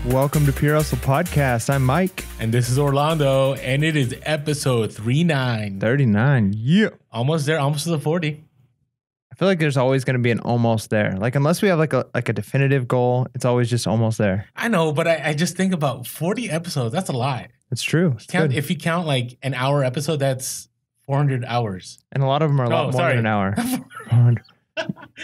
Welcome to Pure Hustle Podcast. I'm Mike. And this is Orlando, and it is episode 39. 39. Yeah. Almost there, almost to the 40. I feel like there's always going to be an almost there. Like, unless we have like a definitive goal, it's always just almost there. I know, but I just think about 40 episodes. That's a lot. It's true. It's good. If you count like an hour episode, that's 400 hours. And a lot of them are a lot more than an hour. 400.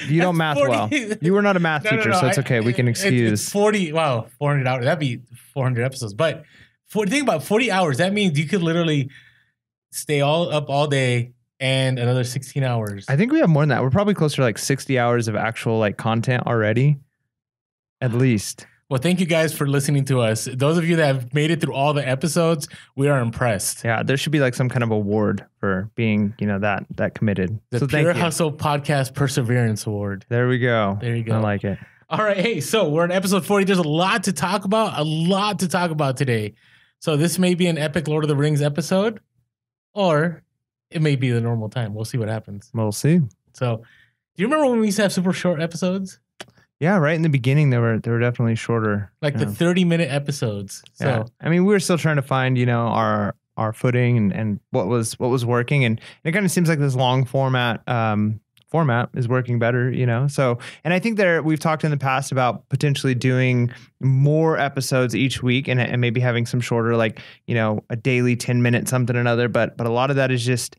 You don't math 40. Well. You were not a math teacher, so it's okay. We can excuse. It's 40, wow, 400 hours. That'd be 400 episodes. But think about 40 hours. That means you could literally stay up all day and another 16 hours. I think we have more than that. We're probably closer to like 60 hours of actual like content already, at least. Well, thank you guys for listening to us. Those of you that have made it through all the episodes, we are impressed. Yeah, there should be like some kind of award for being, that committed. The Pure Hustle Podcast Perseverance Award. There we go. There you go. I like it. All right. Hey, so we're in episode 40. There's a lot to talk about today. So this may be an epic Lord of the Rings episode, or it may be the normal time. We'll see what happens. We'll see. So do you remember when we used to have super short episodes? Yeah, right in the beginning, they were definitely shorter. Like the 30-minute episodes. So yeah. I mean, we were still trying to find, our footing and what was working. And it kind of seems like this long format is working better, So, and I think we've talked in the past about potentially doing more episodes each week and maybe having some shorter, like, a daily 10-minute something or another. But a lot of that is just,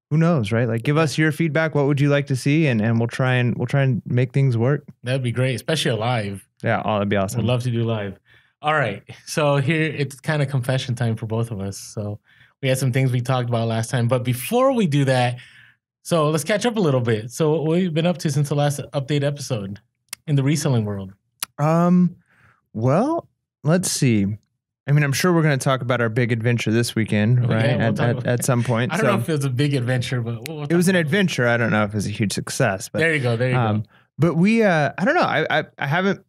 who knows, right? Like, give us your feedback. What would you like to see? And we'll try and make things work. That'd be great, especially live. Yeah, that'd be awesome. We'd love to do live. All right. So here it's kind of confession time for both of us. So we had some things we talked about last time. But before we do that, so let's catch up a little bit. So what have you been up to since the last update episode in the reselling world? Well, let's see. I mean, I'm sure we're going to talk about our big adventure this weekend, right? Yeah, at some point. I don't know if it was a big adventure, but it was an adventure. I don't know if it was a huge success. But there you go. But we, I don't know. I haven't.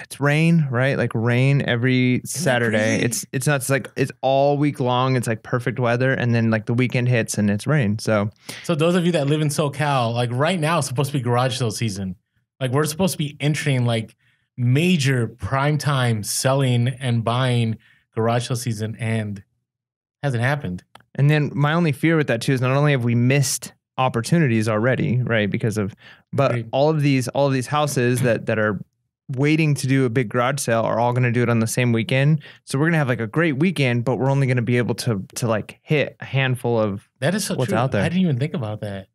It's rain, right? Like rain every Saturday. It's not. It's like it's all week long. It's like perfect weather, and then like the weekend hits and it's rain. So those of you that live in SoCal, like right now, it's supposed to be garage sale season. Like we're supposed to be entering like major primetime selling and buying garage sale season, and hasn't happened. And then my only fear with that too is not only have we missed opportunities already, right? But all of these houses that are waiting to do a big garage sale are all going to do it on the same weekend. So we're going to have like a great weekend, but we're only going to be able to like hit a handful of that is so what's true. out there. I didn't even think about that.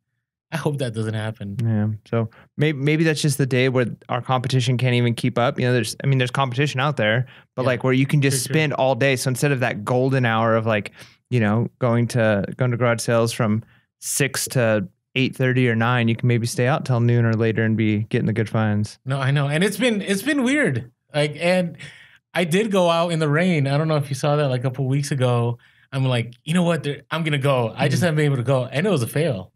I hope that doesn't happen. Yeah. So maybe that's just the day where our competition can't even keep up. There's competition out there, but like where you can just spend all day. So instead of that golden hour of like, going to garage sales from 6 to 8:30 or 9, you can maybe stay out till noon or later and be getting the good finds. No, I know. And it's been weird. Like, and I did go out in the rain. I don't know if you saw that like a couple weeks ago. I'm like, you know what? I'm going to go. I just haven't been able to go. And it was a fail.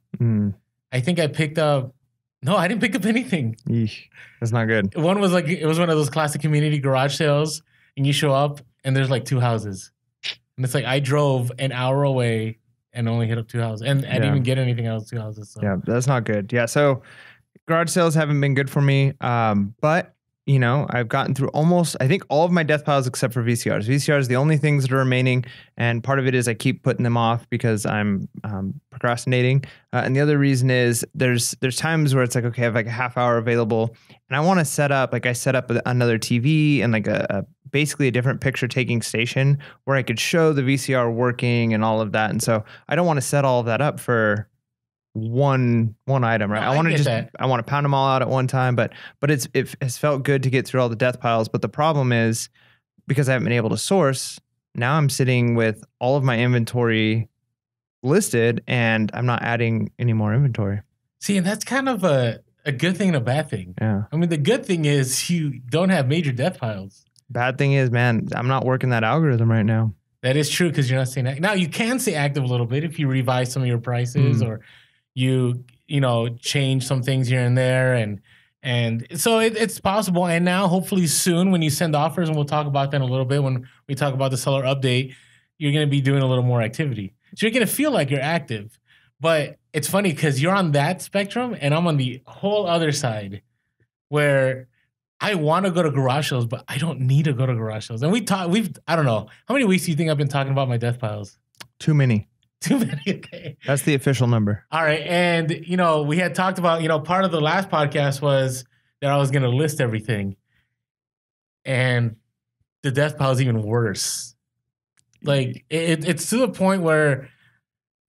I think I picked up. No, I didn't pick up anything. Eesh, that's not good. One was like, it was one of those classic community garage sales, and you show up and there's like 2 houses. And it's like, I drove an hour away and only hit up 2 houses. And I didn't even get anything else, 2 houses. So. Yeah, that's not good. Yeah, so garage sales haven't been good for me. But, I've gotten through almost, I think, all of my death piles except for VCRs. VCRs are the only things that are remaining. And part of it is I keep putting them off because I'm procrastinating. And the other reason is there's times where it's like, okay, I have like a half hour available. And I want to set up another TV and like basically a different picture taking station where I could show the VCR working and all of that. And so I don't want to set all of that up for one item, right? No, I want to pound them all out at one time, but it has felt good to get through all the death piles. But the problem is because I haven't been able to source, now I'm sitting with all of my inventory listed and I'm not adding any more inventory. See, and that's kind of a good thing and a bad thing. Yeah. I mean, the good thing is you don't have major death piles. Bad thing is, man, I'm not working that algorithm right now. That is true because you're not staying active. Now, you can stay active a little bit if you revise some of your prices or you change some things here and there. And so it's possible. And now, hopefully soon when you send offers, and we'll talk about that in a little bit when we talk about the seller update, you're going to be doing a little more activity. So you're going to feel like you're active. But it's funny because you're on that spectrum and I'm on the whole other side where I want to go to garage sales, but I don't need to go to garage sales. And I don't know. How many weeks do you think I've been talking about my death piles? Too many. Too many. Okay. That's the official number. All right. And, we had talked about, part of the last podcast was that I was going to list everything. And the death pile is even worse. Like, it's to the point where,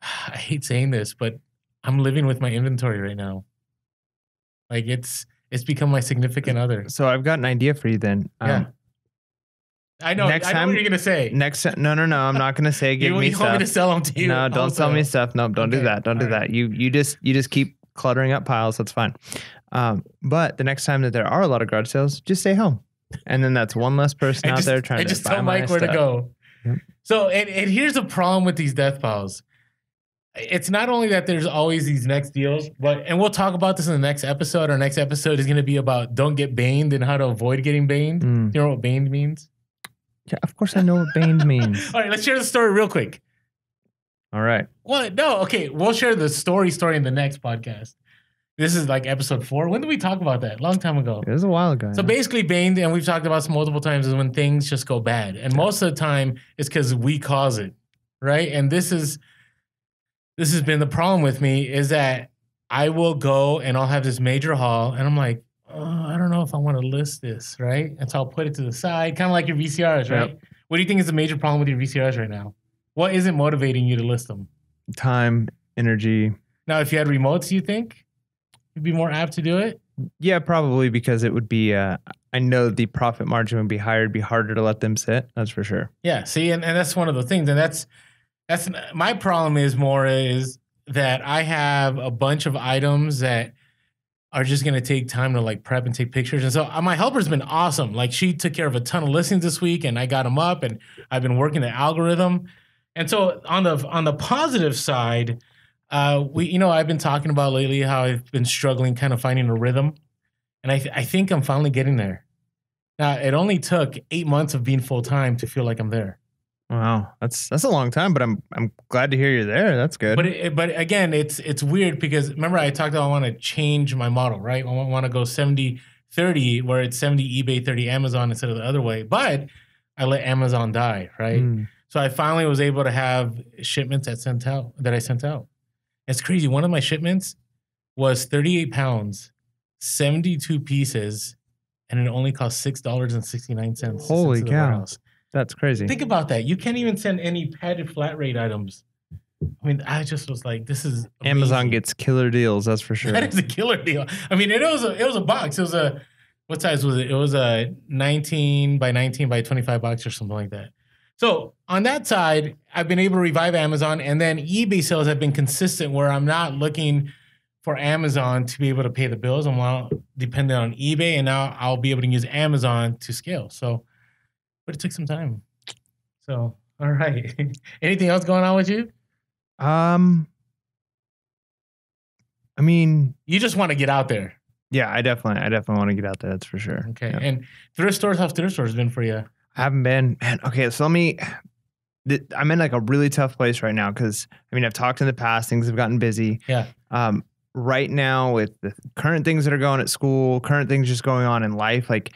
I hate saying this, but I'm living with my inventory right now. Like, it's become my significant other. So I've got an idea for you then. Yeah. I know. I know what you're gonna say. No. I'm not gonna say give me stuff. You want me to sell them to you? No, don't sell me stuff. No, don't do that. Don't do that. You just keep cluttering up piles. That's fine. But the next time that there are a lot of garage sales, just stay home, and then that's one less person out there trying to just tell Mike where to go. Yep. So and here's the problem with these death piles. It's not only that there's always these next deals, and we'll talk about this in the next episode. Our next episode is going to be about don't get baned and how to avoid getting baned. You know what baned means? Yeah, of course I know what baned means. All right, let's share the story real quick. All right. Well, no, okay. We'll share the story in the next podcast. This is like episode 4. When did we talk about that? Long time ago. It was a while ago. So basically baned, and we've talked about this multiple times, is when things just go bad. And most of the time it's because we cause it, right? And this has been the problem with me, is that I will go and I'll have this major haul and I'm like, I don't know if I want to list this, right? And so I'll put it to the side, kind of like your VCRs, right? Yep. What do you think is the major problem with your VCRs right now? What isn't motivating you to list them? Time, energy. Now, if you had remotes, you think you'd be more apt to do it? Yeah, probably, because it would be, I know the profit margin would be higher. It'd be harder to let them sit. That's for sure. Yeah, see, and that's one of the things. And that's my problem is that I have a bunch of items that are just going to take time to like prep and take pictures. And so my helper's been awesome. Like, she took care of a ton of listings this week and I got them up and I've been working the algorithm. And so on the positive side, I've been talking about lately how I've been struggling kind of finding a rhythm. And I think I'm finally getting there. Now, it only took 8 months of being full-time to feel like I'm there. Wow, that's a long time, but I'm glad to hear you're there. That's good. But again, it's weird because remember I talked about I want to change my model, right? I want to go 70-30, where it's 70 eBay, 30 Amazon instead of the other way. But I let Amazon die, right? So I finally was able to have shipments that I sent out. It's crazy. One of my shipments was 38 pounds, 72 pieces, and it only cost $6.69. Holy cow. That's crazy. Think about that. You can't even send any padded flat rate items. I mean, I just was like, this is amazing. Amazon gets killer deals, that's for sure. That is a killer deal. I mean, it was a box. It was what size was it? It was a 19 by 19 by 25 box or something like that. So on that side, I've been able to revive Amazon, and then eBay sales have been consistent where I'm not looking for Amazon to be able to pay the bills. I'm now dependent on eBay, and now I'll be able to use Amazon to scale. So, but it took some time. So, all right. Anything else going on with you? I mean, you just want to get out there. Yeah, I definitely want to get out there. That's for sure. Okay. Yeah. And thrift stores, how's thrift stores been for you? I haven't been, man. Okay, so I'm in like a really tough place right now because I've talked in the past, things have gotten busy. Yeah. Right now with the current things that are going at school, current things just going on in life, like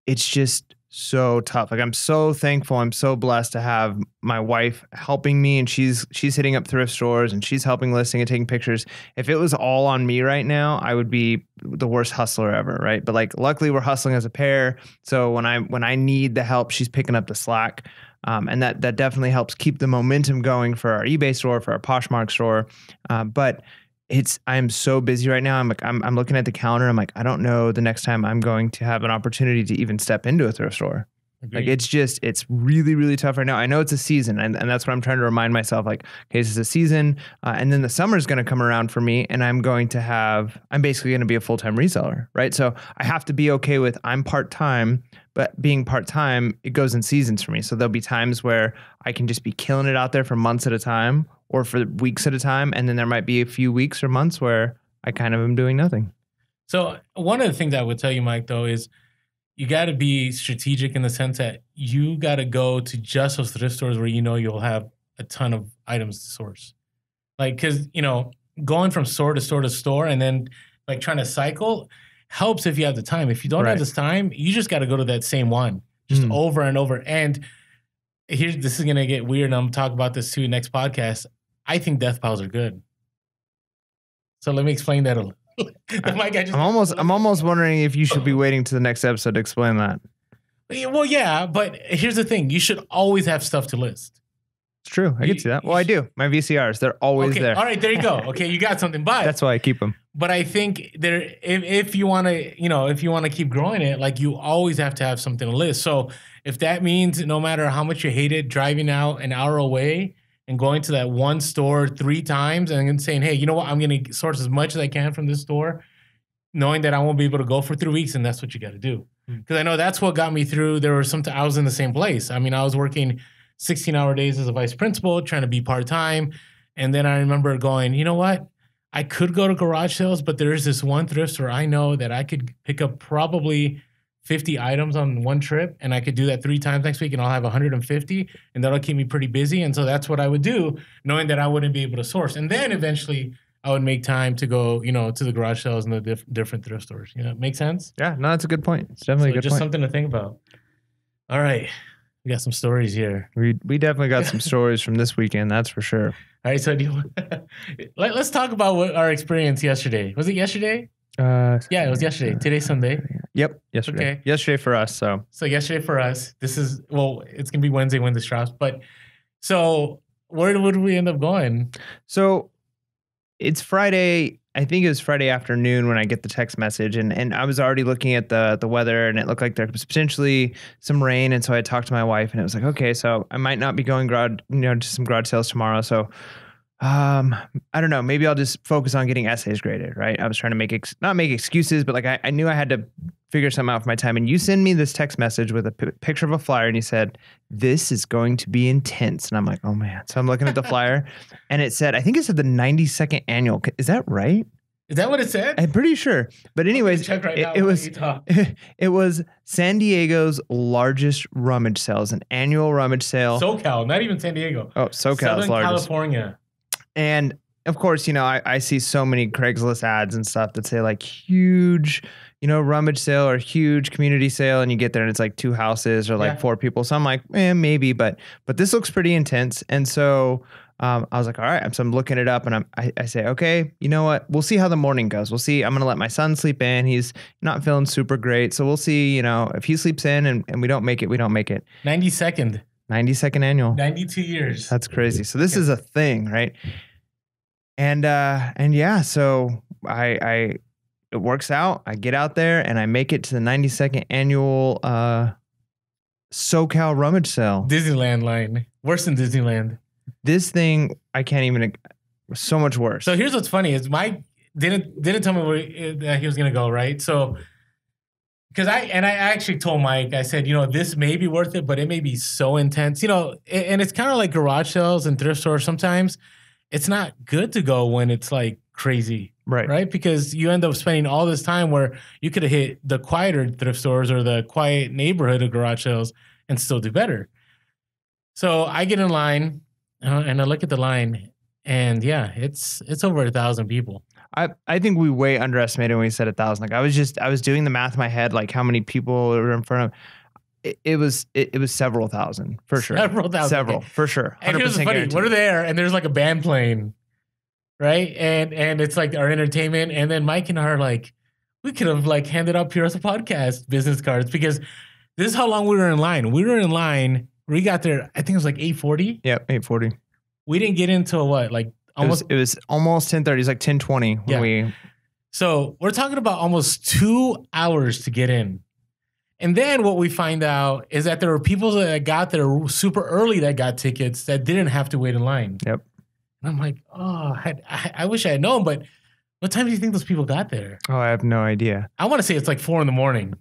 it's just so tough. Like I'm so thankful. I'm so blessed to have my wife helping me, and she's hitting up thrift stores and she's helping listing and taking pictures. If it was all on me right now, I would be the worst hustler ever, right? But like luckily we're hustling as a pair. So when I need the help, she's picking up the slack. And that definitely helps keep the momentum going for our eBay store, for our Poshmark store. But I'm so busy right now. I'm looking at the calendar. I'm like, I don't know the next time I'm going to have an opportunity to even step into a thrift store. Agreed. Like it's really, really tough right now. I know it's a season, and that's what I'm trying to remind myself. Like, okay, this is a season, and then the summer is going to come around for me, and I'm basically going to be a full-time reseller, right? So I have to be okay with I'm part-time, but being part-time, it goes in seasons for me. So there'll be times where I can just be killing it out there for months at a time or for weeks at a time. And then there might be a few weeks or months where I kind of am doing nothing. So one of the things I would tell you, Mike, though, is you got to be strategic in the sense that you got to go to just those thrift stores where you'll have a ton of items to source. Like, because, going from store to store to store and then like trying to cycle, helps if you have the time. If you don't have this time, you just got to go to that same one just over and over. And this is going to get weird. And I'm talking about this too next podcast. I think death piles are good. So let me explain that a little. I'm almost wondering if you should be waiting to the next episode to explain that. Well, yeah, but here's the thing. You should always have stuff to list. It's true. I can see that. Well, I do. My VCRs, they're always there. All right, there you go. Okay, you got something. But that's why I keep them. But I think if you want to, keep growing it, like you always have to have something to list. So if that means no matter how much you hate it, driving out an hour away and going to that one store 3 times and then saying, hey, you know what? I'm going to source as much as I can from this store, knowing that I won't be able to go for 3 weeks, and that's what you got to do. Because I know that's what got me through. There were I was in the same place. I mean, I was working 16-hour days as a vice principal, trying to be part-time. And then I remember going, you know what? I could go to garage sales, but there's this one thrift store I know that I could pick up probably 50 items on one trip, and I could do that 3 times next week, and I'll have 150, and that'll keep me pretty busy. And so that's what I would do, knowing that I wouldn't be able to source. And then eventually I would make time to go, to the garage sales and the different thrift stores. Make sense? Yeah, no, that's a good point. It's definitely a good just point. Something to think about. All right. We got some stories here. We definitely got some stories from this weekend, that's for sure. All right, so let's talk about our experience yesterday. Was it yesterday? Yeah, it was yesterday. Today's Sunday. Yep, yesterday. Okay. Yesterday for us, so. So yesterday for us. It's going to be Wednesday when this drops. But so where would we end up going? So it's Friday. I think it was Friday afternoon when I get the text message, and I was already looking at the weather, and it looked like there was potentially some rain. And so I talked to my wife, and it was like, okay, so I might not be going to some garage sales tomorrow. So I don't know, maybe I'll just focus on getting essays graded, right? I was trying to not make excuses, but like I knew I had to figure something out for my time. And you send me this text message with a picture of a flyer, and you said, this is going to be intense. And I'm like, oh man. So I'm looking at the flyer, and I think it said the 92nd annual. Is that right? Is that what it said? I'm pretty sure. But anyways, it was San Diego's largest rummage sales, an annual rummage sale. SoCal, not even San Diego. Oh, SoCal's Southern largest. California. And of course, I see so many Craigslist ads and stuff that say like huge, rummage sale or huge community sale, and you get there and it's like 2 houses or like 4 people. So I'm like, maybe, but this looks pretty intense. And so I was like, all right. So I'm looking it up, and I say, okay, you know what? We'll see how the morning goes. We'll see. I'm going to let my son sleep in. He's not feeling super great. So we'll see, if he sleeps in and we don't make it, we don't make it. 92nd annual. 92 years. That's crazy. So this is a thing, right? And yeah, so it works out. I get out there and I make it to the 92nd annual SoCal rummage sale. Disneyland line. Worse than Disneyland. This thing, I can't even, so much worse. So here's what's funny is Mike didn't tell me that he was going to go, right? So, because I actually told Mike, I said, this may be worth it, but it may be so intense, and it's kind of like garage sales and thrift stores. Sometimes it's not good to go when it's like crazy, right? Because you end up spending all this time where you could have hit the quieter thrift stores or the quiet neighborhood of garage sales and still do better. So I get in line and I look at the line, and yeah, it's over 1,000 people. I think we way underestimated when we said 1,000. Like I was doing the math in my head, like how many people were in front of. It was several thousand for sure. Several for sure. 100% and here's the funny: we're there, and there's like a band playing, right? And it's like our entertainment. And then Mike and I are like, we could have like handed out Pure as a podcast business cards, because this is how long we were in line. We were in line. We got there. I think it was like 8:40. Yep, 8:40. We didn't get into what, like almost. It was almost 10:30. It was like 10:20 when we. So we're talking about almost 2 hours to get in. And then what we find out is that there were people that got there super early that got tickets that didn't have to wait in line. Yep. And I'm like, oh, I wish I had known, but what time do you think those people got there? Oh, I have no idea. I want to say it's like 4 a.m.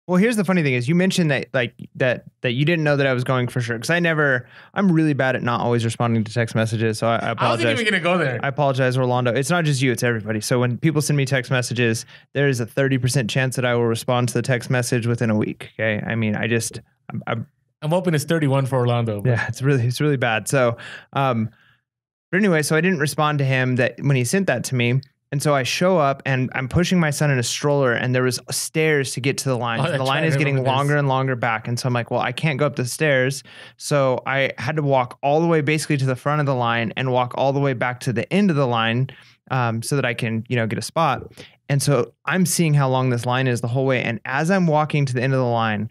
Well, here's the funny thing is you mentioned that like that you didn't know that I was going for sure. Because I'm really bad at not always responding to text messages. So I apologize. I wasn't even going to go there. I apologize, Orlando. It's not just you, it's everybody. So when people send me text messages, there is a 30% chance that I will respond to the text message within a week. Okay. I mean, I'm hoping it's 31 for Orlando. But. Yeah, it's really bad. So, but anyway, so I didn't respond to him that when he sent that to me. And so I show up and I'm pushing my son in a stroller and there was stairs to get to the line. Oh, So the that's line right, is I getting remember longer this. and longer back. And so I'm like, well, I can't go up the stairs. So I had to walk all the way basically to the front of the line and walk all the way back to the end of the line so that I can, get a spot. And so I'm seeing how long this line is the whole way. And as I'm walking to the end of the line,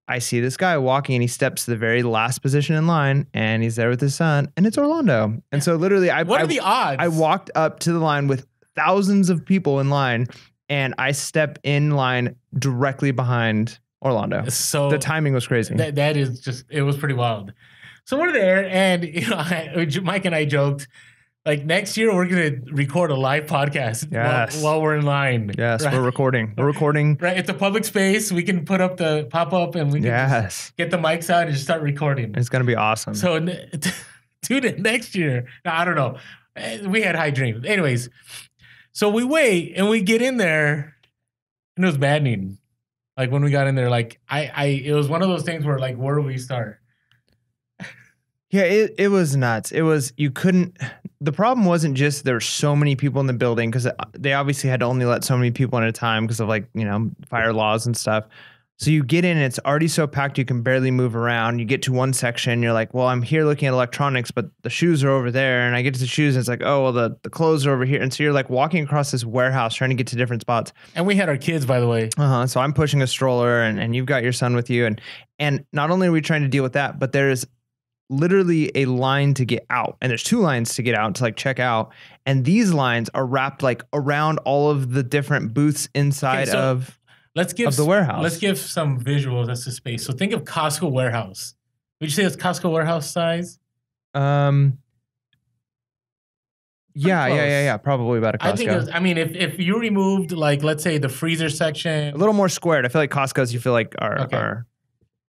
I see this guy walking and he steps to the very last position in line and he's there with his son and it's Orlando. And so literally What are the odds? I walked up to the line with thousands of people in line and I step in line directly behind Orlando. So the timing was crazy. That is just, it was pretty wild. So we're there and, Mike and I joked, like next year we're going to record a live podcast while we're in line. Yes, right? We're recording. Right, it's a public space. We can put up the pop-up and we can just get the mics out and just start recording. It's going to be awesome. So, dude, next year, I don't know. We had high dreams. Anyways, so we wait and we get in there and it was maddening. Like when we got in there, like it was one of those things where like, where do we start? Yeah, it was nuts. It was, you couldn't, the problem wasn't just there were so many people in the building because they obviously had to only let so many people in at a time because of like, fire laws and stuff. So you get in and it's already so packed you can barely move around. You get to one section, you're like, well, I'm here looking at electronics, but the shoes are over there. And I get to the shoes and it's like, oh, well, the clothes are over here. And so you're like walking across this warehouse trying to get to different spots. And we had our kids, by the way. So I'm pushing a stroller and you've got your son with you. And not only are we trying to deal with that, but there's literally a line to get out and there's two lines to get out to like check out, and these lines are wrapped like around all of the different booths inside of the warehouse. Let's give some visuals as to space. So think of Costco warehouse. Would you say it's Costco warehouse size? Yeah, probably about a Costco. I think if you removed like, let's say the freezer section, a little more squared. I feel like Costco's you feel like are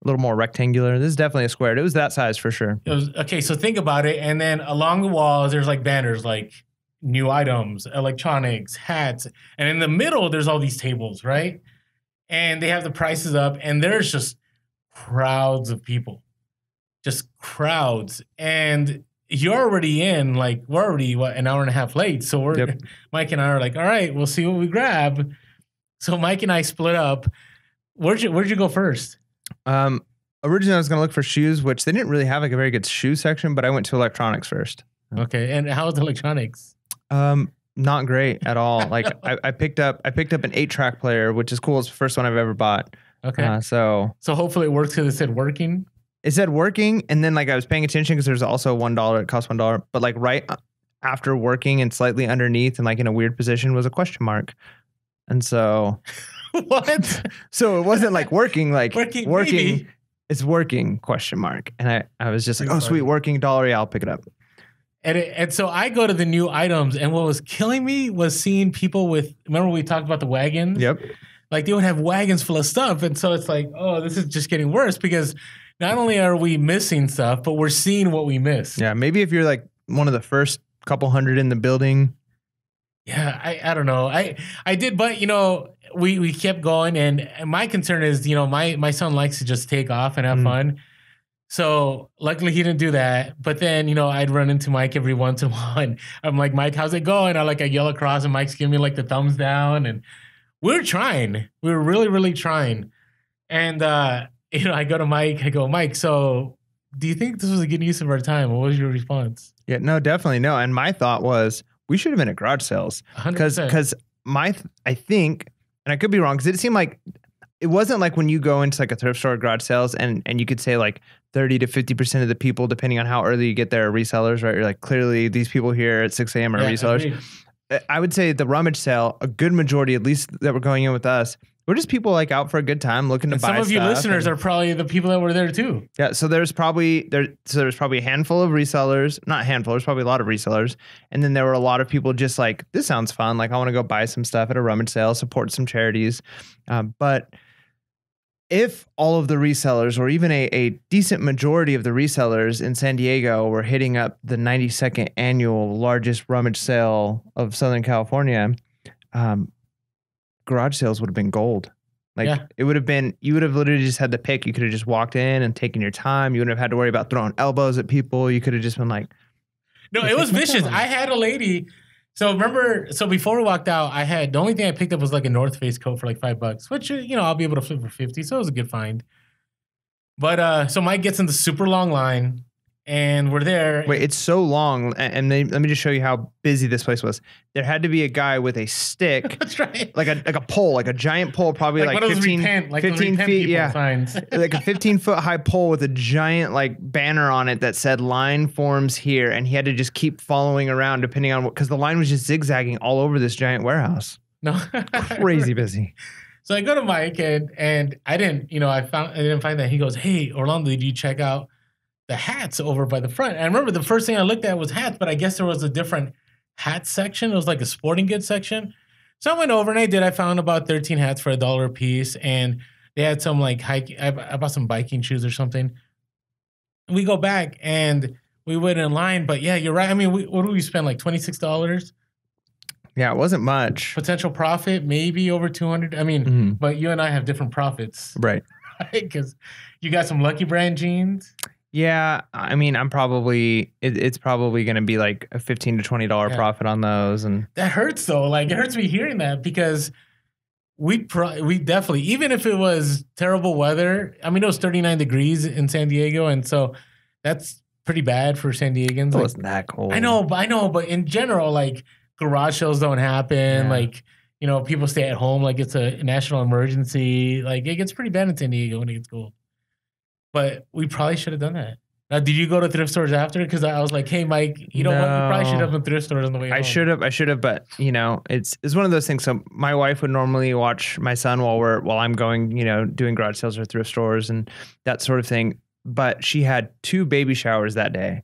a little more rectangular. This is definitely a square. It was that size for sure. It was okay. So think about it. And then along the walls, there's like banners, like new items, electronics, hats. And in the middle, there's all these tables, right? And they have the prices up and there's just crowds of people, just crowds. And you're already in, like, we're already, an hour and a half late. So Mike and I are like, all right, we'll see what we grab. So Mike and I split up. Where'd you go first? Originally I was going to look for shoes, which they didn't really have like a very good shoe section, but I went to electronics first. Okay. And how was electronics? Not great at all. Like I picked up an 8-track player, which is cool. It's the first one I've ever bought. Okay. So hopefully it works because it said working. It said working. And then like I was paying attention because there's also $1. It cost $1, but like right after working and slightly underneath and like in a weird position was a question mark. And so what? So it wasn't like working, like working. Maybe. It's working question mark. And I was just like, oh, sweet, working $1. Yeah, I'll pick it up. And so I go to the new items, and what was killing me was seeing people with, remember we talked about the wagons? Yep. Like they would have wagons full of stuff. And so it's like, oh, this is just getting worse because not only are we missing stuff, but we're seeing what we miss. Yeah. Maybe if you're like one of the first couple hundred in the building. Yeah. I don't know. I did, but we kept going. And my concern is, my son likes to just take off and have fun. So luckily he didn't do that. But then, I'd run into Mike every once in a while. And I'm like, Mike, how's it going? I yell across and Mike's giving me like the thumbs down. And we're trying. We're really, really trying. And, I go to Mike. I go, Mike, so do you think this was a good use of our time? What was your response? Yeah, no, definitely no. And my thought was we should have been at garage sales. 100%. Because I think, and I could be wrong, because it seemed like it wasn't like when you go into like a thrift store or garage sales and you could say like 30 to 50% of the people, depending on how early you get there, are resellers, right? You're like, clearly these people here at 6 a.m. are resellers. Agreed. I would say the rummage sale, a good majority, at least that were going in with us, we're just people like out for a good time looking to buy stuff. Some of you listeners are probably the people that were there too. Yeah. So there's probably a handful of resellers, not a handful, there's probably a lot of resellers. And then there were a lot of people just like, this sounds fun. Like I want to go buy some stuff at a rummage sale, support some charities. But if all of the resellers or even a decent majority of the resellers in San Diego were hitting up the 92nd annual largest rummage sale of Southern California, garage sales would have been gold. It would have been, you would have literally just had to pick. You could have just walked in and taken your time. You wouldn't have had to worry about throwing elbows at people. You could have just been like, no, it was vicious. I had a lady. So remember, so before we walked out, I had the only thing I picked up was like a North Face coat for like $5, which I'll be able to flip for 50. So it was a good find. But so Mike gets in the super long line, and we're there. Wait, it's so long, and let me just show you how busy this place was. There had to be a guy with a stick, That's right, like a pole, like a giant pole, probably like 15, 15 feet, yeah, signs. like a 15-foot high pole with a giant like banner on it that said "line forms here," and he had to just keep following around depending on what, because the line was just zigzagging all over this giant warehouse. No, Crazy busy. So I go to Mike and I didn't, I didn't find that. He goes, "Hey, Orlando, did you check out the hats over by the front?" And I remember the first thing I looked at was hats, but I guess there was a different hat section. It was like a sporting goods section. So I went over and I did. I found about 13 hats for $1 a piece, and they had some like hiking. I bought some biking shoes or something. We go back and we went in line, but yeah, you're right. I mean, what do we spend, like $26? Yeah, it wasn't much. Potential profit, maybe over 200. I mean, but you and I have different profits. Right. Because you got some Lucky Brand jeans. Yeah, I mean, I'm probably it's probably going to be like a $15 to $20 profit on those, and that hurts though. Like, it hurts me hearing that, because we definitely, even if it was terrible weather. I mean, it was 39 degrees in San Diego, and so that's pretty bad for San Diegans. It wasn't that cold. I know, but in general, like, garage sales don't happen. Yeah. Like, people stay at home like it's a national emergency. Like, it gets pretty bad in San Diego when it gets cold. But we probably should have done that. Now, did you go to thrift stores after? Because I was like, "Hey, Mike, you know what? We probably should have been thrift stores on the way home." I should have, but it's one of those things. So my wife would normally watch my son while I'm going, doing garage sales or thrift stores and that sort of thing. But she had 2 baby showers that day.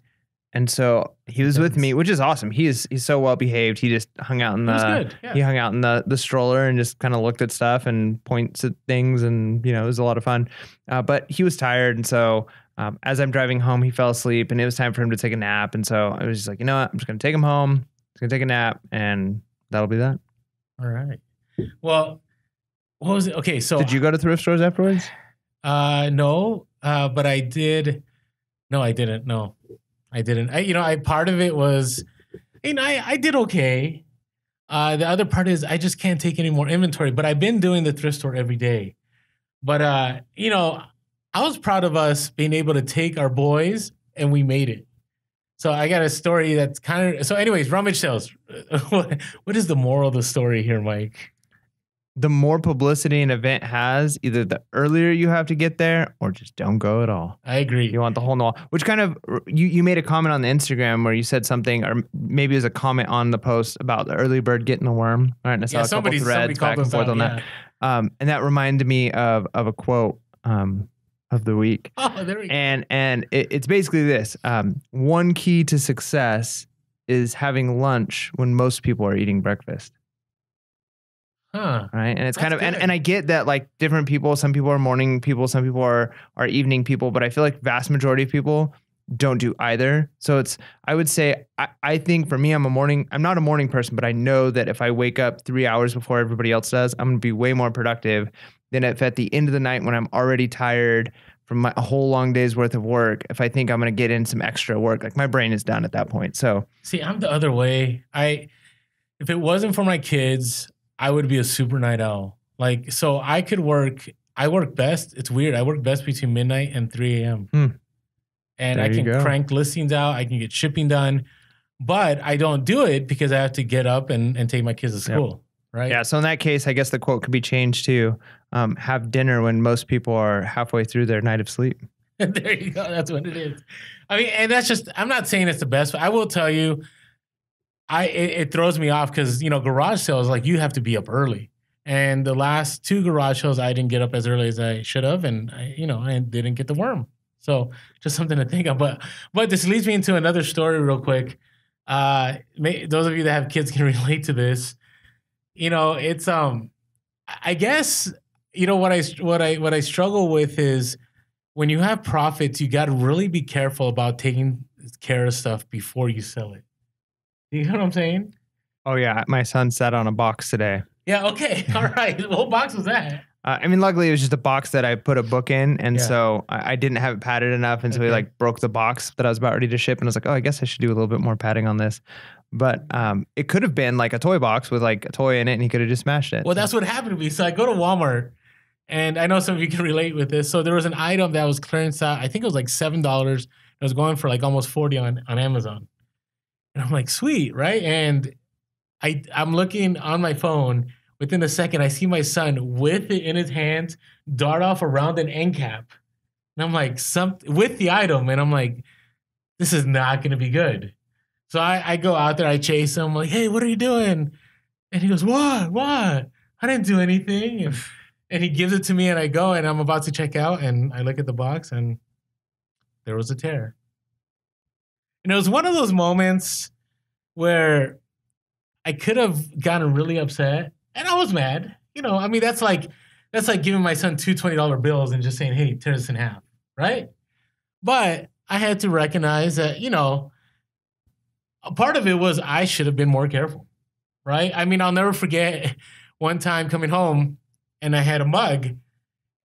And so he was with me, which is awesome. He's so well behaved. He just hung out in he hung out in the stroller and just kind of looked at stuff and points at things, and it was a lot of fun. But he was tired, and so as I'm driving home, he fell asleep, and it was time for him to take a nap. And so I was just like, you know what? I'm just gonna take him home. He's gonna take a nap, and that'll be that. All right. Well, what was it? Okay, so did you go to thrift stores afterwards? No, but I did. No, I didn't. No. I didn't. Part of it was, I did okay. The other part is I just can't take any more inventory. But I've been doing the thrift store every day. But I was proud of us being able to take our boys, and we made it. So I got a story that's kind of. So, anyways, rummage sales. What is the moral of the story here, Mike? The more publicity an event has, either the earlier you have to get there or just don't go at all. I agree. You want the whole wall, which kind of, you made a comment on the Instagram where you said something, or maybe it was a comment on the post about the early bird getting the worm. All right, and I saw a couple threads back and forth on that. And that reminded me of a quote of the week. Oh, there we go. And it's basically this. One key to success is having lunch when most people are eating breakfast. Huh. Right. And it's kind of, and I get that, like, different people, some people are morning people, some people are evening people, but I feel like vast majority of people don't do either. So I would say, I think for me, I'm not a morning person, but I know that if I wake up 3 hours before everybody else does, I'm going to be way more productive than if at the end of the night when I'm already tired from a whole long day's worth of work, if I think I'm going to get in some extra work, like my brain is done at that point. So see, I'm the other way. If it wasn't for my kids, I would be a super night owl. Like, so I work best. It's weird. I work best between midnight and 3 a.m. And there I can crank listings out. I can get shipping done, but I don't do it because I have to get up and take my kids to school. Yep. Right. Yeah. So in that case, I guess the quote could be changed to have dinner when most people are halfway through their night of sleep. There you go. That's what it is. I mean, and that's just, I'm not saying it's the best, but I will tell you, it throws me off because, garage sales, like, you have to be up early. And the last 2 garage sales, I didn't get up as early as I should have. And I didn't get the worm. So just something to think of. But this leads me into another story real quick. Those of you that have kids can relate to this. It's, I guess, what I struggle with is when you have profits, you got to really be careful about taking care of stuff before you sell it. You know what I'm saying? Oh, yeah. My son sat on a box today. Yeah. Okay. All right. What box was that? I mean, luckily it was just a box that I put a book in, and Yeah. so I didn't have it padded enough, and so he Okay. like broke the box that I was about ready to ship, and I was like, oh, I guess I should do a little bit more padding on this. But it could have been like a toy box with like a toy in it, and he could have just smashed it. Well, that's what happened to me. So I go to Walmart, and I know some of you can relate with this. So there was an item that was clearance out. I think it was like $7. It was going for like almost 40 on Amazon. And I'm like, sweet, right? And I'm looking on my phone. Within a second, I see my son with it in his hands dart off around an end cap. And I'm like, with the item. And I'm like, this is not going to be good. So I go out there, I chase him. I'm like, hey, what are you doing? And he goes, what? I didn't do anything. And he gives it to me, and I go, and I'm about to check out. And I look at the box, and there was a tear. And it was one of those moments where I could have gotten really upset. And I was mad. I mean, that's like giving my son two $20 bills and just saying, hey, tear this in half, right? But I had to recognize that, a part of it was I should have been more careful, right? I mean, I'll never forget one time coming home and I had a mug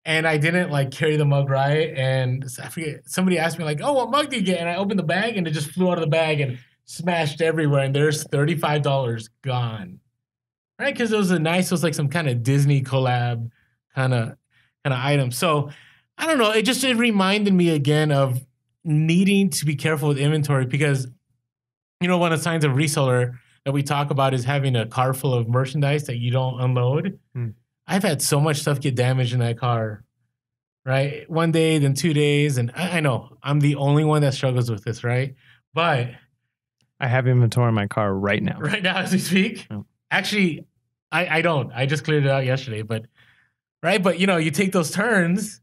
and I didn't like carry the mug right. And I forget, somebody asked me like, oh, what mug did you get? And I opened the bag and it just flew out of the bag and smashed everywhere. And there's $35 gone. Right, because it was like some kind of Disney collab kind of item. So I don't know. It reminded me again of needing to be careful with inventory because, one of the signs of reseller that we talk about is having a car full of merchandise that you don't unload. I've had so much stuff get damaged in that car, right? 1 day, then 2 days, and I know I'm the only one that struggles with this, right? But I have inventory in my car right now. Right now, as we speak. Oh. Actually, I don't. I just cleared it out yesterday, but right. But you take those turns,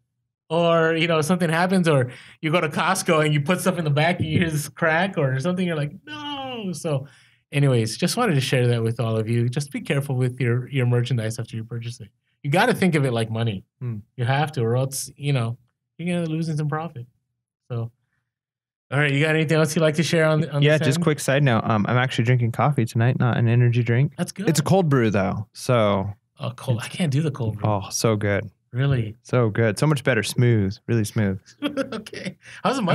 or something happens, or you go to Costco and you put stuff in the back and you hear this crack or something. You're like, no. So, anyways, just wanted to share that with all of you. Just be careful with your merchandise after you purchase it. You got to think of it like money. You have to, or else you're gonna lose some profit. So. All right, you got anything else you'd like to share on Yeah, this just end? quick side note. I'm actually drinking coffee tonight, not an energy drink. That's good. It's a cold brew though, so. Oh, cold! I can't do the cold brew. Oh, so good. Really? So good. So much better. Smooth. Really smooth. Okay. How's it? I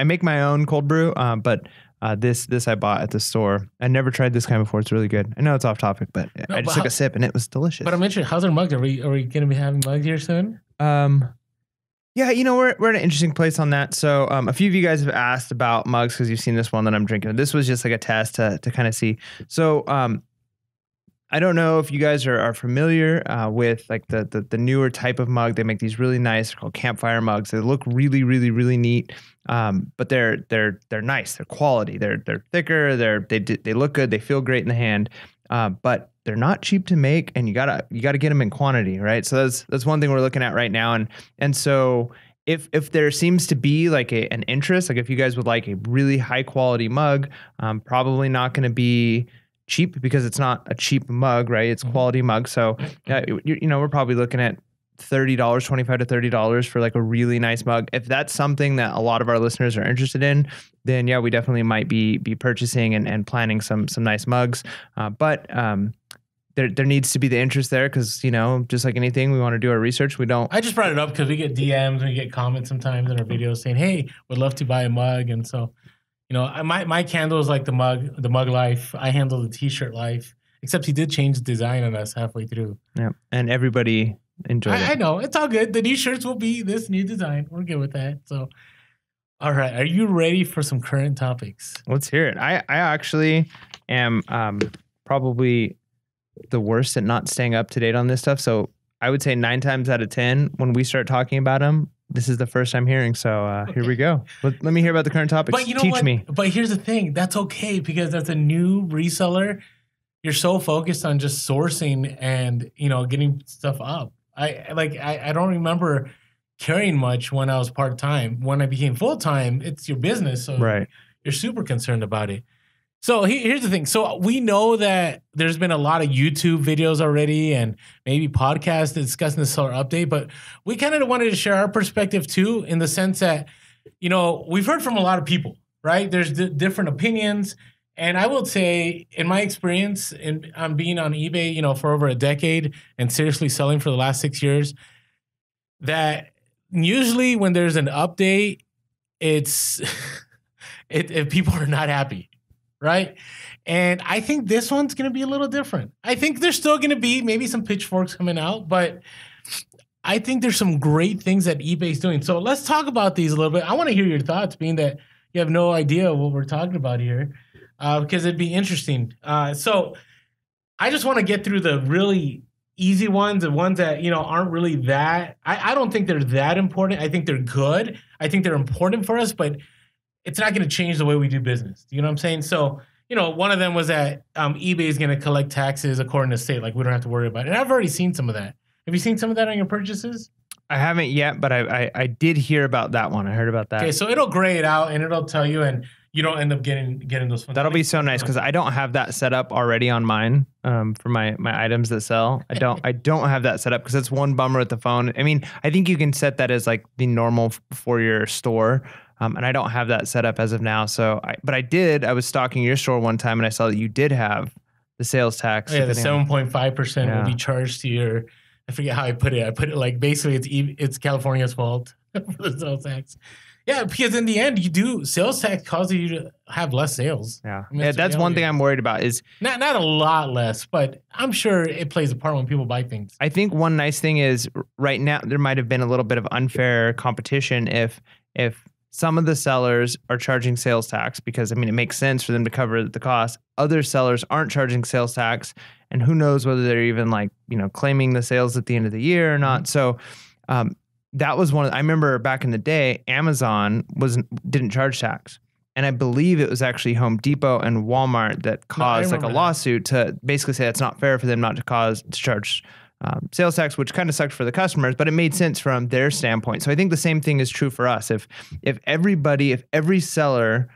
make my own cold brew. But this I bought at the store. I never tried this kind before. It's really good. I know it's off topic, but I just took a sip and it was delicious. But I'm interested. How's our mugs? Are we gonna be having mugs here soon? Yeah, we're in an interesting place on that. So a few of you guys have asked about mugs because you've seen this one that I'm drinking. This was just like a test to kind of see. So I don't know if you guys are familiar with like the newer type of mug. They make these really nice, they're called campfire mugs. They look really, really, really neat. But they're nice. They're quality. They're thicker. They look good. They feel great in the hand. But they're not cheap to make, and you gotta get them in quantity, right? So that's one thing we're looking at right now, and so if there seems to be like an interest, like if you guys would like a really high quality mug, probably not going to be cheap because it's not a cheap mug, right? It's quality mug, so we're probably looking at $30, $25 to $30 for like a really nice mug. If that's something that a lot of our listeners are interested in, then yeah, we definitely might be purchasing and planning some nice mugs. But there needs to be the interest there because, just like anything, we want to do our research. I just brought it up because we get DMs and we get comments sometimes in our videos saying, hey, would love to buy a mug. And so, my candle is like the mug life. I handle the t-shirt life, except he did change the design on us halfway through. Yeah. And everybody enjoyed it. I know. It's all good. The new shirts will be this new design. We're good with that. So, all right. Are you ready for some current topics? Let's hear it. I actually am probably the worst at not staying up to date on this stuff. So I would say 9 times out of 10, when we start talking about them, this is the first I'm hearing. So okay. Here we go. Let me hear about the current topics. But Teach me. But here's the thing. That's okay because as a new reseller, you're so focused on just sourcing and, getting stuff up. I don't remember caring much when I was part-time. When I became full-time, it's your business. So right. You're super concerned about it. So here's the thing. So we know that there's been a lot of YouTube videos already and maybe podcasts discussing the seller update, but we kind of wanted to share our perspective too, in the sense that, we've heard from a lot of people, right? There's different opinions And I will say, in my experience, in on being on eBay, for over a decade and seriously selling for the last 6 years, that usually when there's an update, it's if people are not happy, right? And I think this one's going to be a little different. I think there's still going to be maybe some pitchforks coming out, but I think there's some great things that eBay's doing. So let's talk about these a little bit. I want to hear your thoughts, being that you have no idea what we're talking about here, because it'd be interesting. So I just want to get through the really easy ones, the ones that aren't really that. I don't think they're that important. I think they're good. I think they're important for us, but it's not going to change the way we do business. You know what I'm saying? So one of them was that eBay is going to collect taxes according to state. Like, we don't have to worry about it. And I've already seen some of that. Have you seen some of that on your purchases? I haven't yet, but I did hear about that one. I heard about that. Okay, so it'll gray it out and it'll tell you, and you don't end up getting those funds. That'll be so nice because I don't have that set up already on mine for my items that sell. I don't have that set up because it's one bummer with the phone. I mean, I think you can set that as like the normal for your store. And I don't have that set up as of now. So, but I was stalking your store one time and I saw that you did have the sales tax. Oh, yeah, the 7.5% will be charged to your. I forget how I put it. I put it like basically it's California's fault for the sales tax. Yeah, because in the end, sales tax causes you to have less sales. Yeah, I mean, that's one thing I'm worried about is not a lot less, but I'm sure it plays a part when people buy things. I think one nice thing is right now there might have been a little bit of unfair competition if some of the sellers are charging sales tax because, I mean, it makes sense for them to cover the cost. Other sellers aren't charging sales tax, and who knows whether they're even claiming the sales at the end of the year or not. So that was I remember back in the day, Amazon didn't charge tax. And I believe it was actually Home Depot and Walmart that caused a lawsuit to basically say it's not fair for them not to charge sales tax, which kind of sucked for the customers, but it made sense from their standpoint. So I think the same thing is true for us. If every seller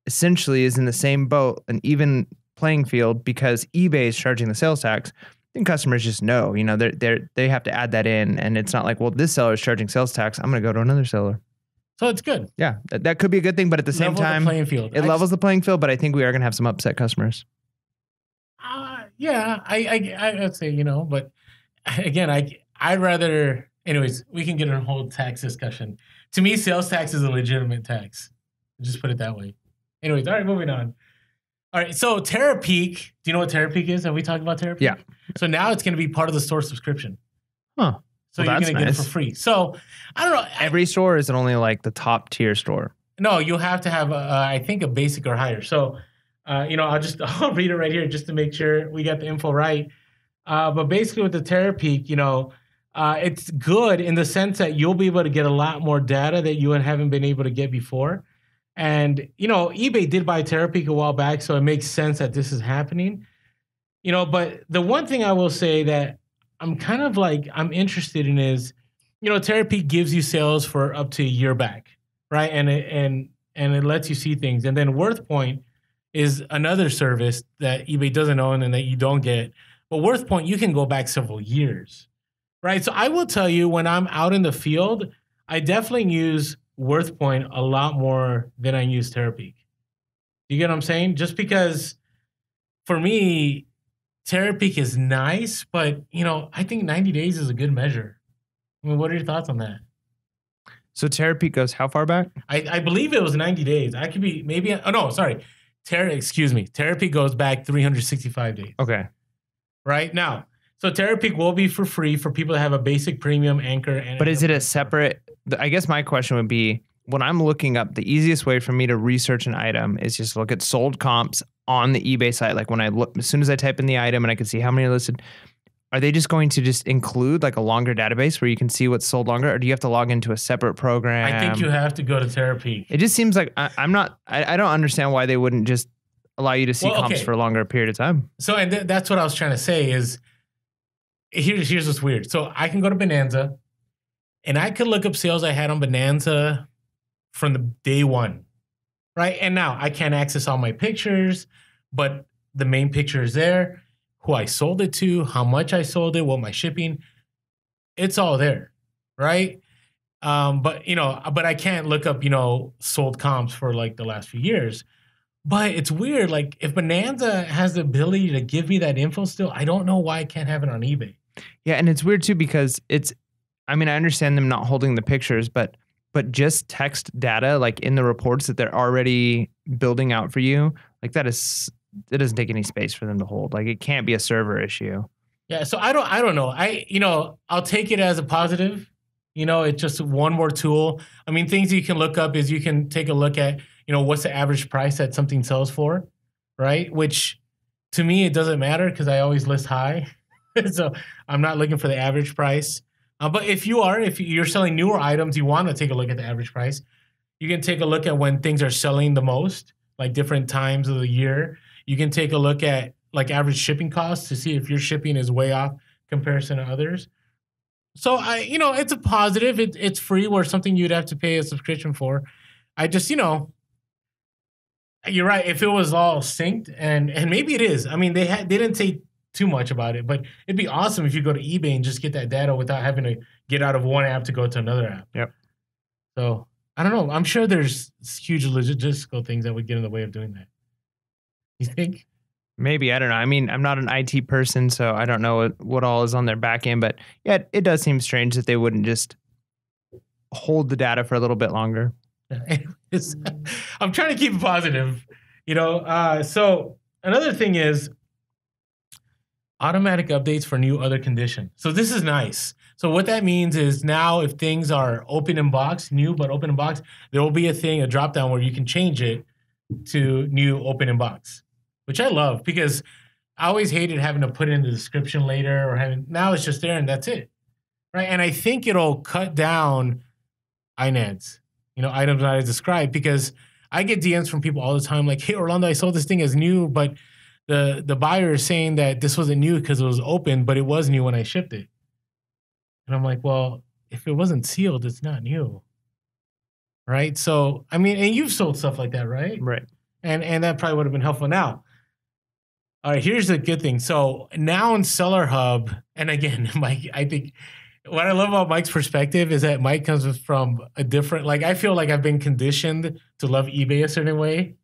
essentially is in the same boat, an even playing field, because eBay is charging the sales tax, then customers just know, they have to add that in, and it's not like, well, this seller is charging sales tax, I'm going to go to another seller. So it's good. Yeah, that could be a good thing, but at the same time, it levels the playing field. But I think we are going to have some upset customers. Yeah, I'd say, but again, I'd rather. Anyways, we can get in a whole tax discussion. To me, sales tax is a legitimate tax. Just put it that way. Anyways, all right, moving on. All right, so Terapeak. Do you know what Terapeak is? Have we talked about Terapeak? Yeah. So now it's going to be part of the store subscription. Huh. So you're going to get it for free. So I don't know. Every store, is it only like the top tier store? No, you have to have, I think, a basic or higher. So, I'll read it right here just to make sure we got the info right. But basically with the Terapeak, it's good in the sense that you'll be able to get a lot more data that you haven't been able to get before. And, eBay did buy Terapeak a while back, so it makes sense that this is happening. But the one thing I will say that I'm kind of I'm interested in is, Terapeak gives you sales for up to a year back, right? And it lets you see things. And then WorthPoint is another service that eBay doesn't own and that you don't get. But WorthPoint, you can go back several years, right? So I will tell you, when I'm out in the field, I definitely use WorthPoint a lot more than I use Terapeak. You get what I'm saying? Just because for me, Terapeak is nice, but I think 90 days is a good measure. I mean, what are your thoughts on that? So Terapeak goes how far back? I believe it was 90 days. I could be maybe. Oh no, sorry. Terapeak goes back 365 days. Okay. Right now, so Terapeak will be for free for people that have a basic, premium, anchor. But is it a separate? I guess my question would be, when I'm looking up, the easiest way for me to research an item is just look at sold comps on the eBay site. Like when I look, as soon as I type in the item and I can see how many are listed, are they just going to just include like a longer database where you can see what's sold longer, or do you have to log into a separate program? I think you have to go to Terapeak. It just seems like I don't understand why they wouldn't just allow you to see comps for a longer period of time. So, and that's what I was trying to say is, here's what's weird. So I can go to Bonanza and I could look up sales I had on Bonanza from the day one, right? And now I can't access all my pictures, but the main picture is there, who I sold it to, how much I sold it, what my shipping, it's all there, right? But I can't look up, sold comps for like the last few years. But it's weird. Like if Bonanza has the ability to give me that info still, I don't know why I can't have it on eBay. Yeah, and it's weird too because I mean, I understand them not holding the pictures, but just text data like in the reports that they're already building out for you, like it doesn't take any space for them to hold. Like it can't be a server issue. Yeah, so I don't know. I'll take it as a positive. It's just one more tool. I mean, things you can look up is you can take a look at, what's the average price that something sells for, right? Which to me, it doesn't matter because I always list high. So I'm not looking for the average price. But if you're selling newer items, you want to take a look at the average price. You can take a look at when things are selling the most, like different times of the year. You can take a look at like average shipping costs to see if your shipping is way off comparison to others. So it's a positive. It's free where something you'd have to pay a subscription for. I just, you're right. If it was all synced and maybe it is. I mean, they didn't say too much about it, but it'd be awesome if you go to eBay and just get that data without having to get out of one app to go to another app. Yep. So I don't know. I'm sure there's huge logistical things that would get in the way of doing that. You think? Maybe, I don't know. I mean, I'm not an IT person, so I don't know what all is on their back end, but yeah, it does seem strange that they wouldn't just hold the data for a little bit longer. I'm trying to keep it positive, So another thing is automatic updates for new other condition. So this is nice. So what that means is now if things are open in box, new but open in box, there will be a drop down where you can change it to new open in box, which I love because I always hated having to put in the description later now it's just there and that's it. Right. And I think it'll cut down INADs, items not as described, because I get DMs from people all the time like, hey, Orlando, I sold this thing as new, but the buyer is saying that this wasn't new because it was open, but it was new when I shipped it. And I'm like, well, if it wasn't sealed, it's not new. Right. So, I mean, and you've sold stuff like that, right? Right. And that probably would have been helpful. Now, all right, here's the good thing. So now in Seller Hub, and again, Mike, I think what I love about Mike's perspective is that Mike comes from a different, like, I feel like I've been conditioned to love eBay a certain way.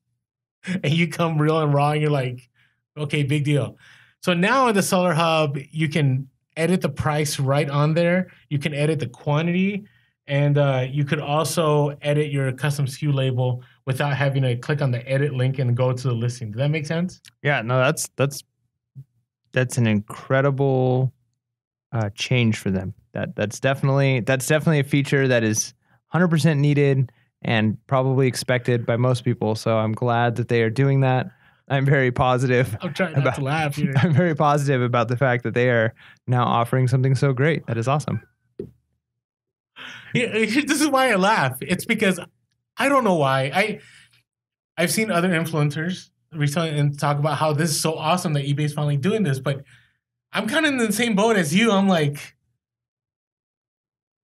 And you come real and raw and you're like, okay, big deal. So now in the Seller Hub, you can edit the price right on there. You can edit the quantity. And you could also edit your custom SKU label without having to click on the edit link and go to the listing. Does that make sense? Yeah, no, that's an incredible change for them. That's definitely a feature that is 100% needed and probably expected by most people. So I'm glad that they are doing that. I'm very positive. I'm trying not to laugh here. I'm very positive about the fact that they are now offering something so great. That is awesome. Yeah, this is why I laugh. It's because I don't know why. I've seen other influencers recently and talk about how this is so awesome that eBay's finally doing this, but I'm kind of in the same boat as you. I'm like,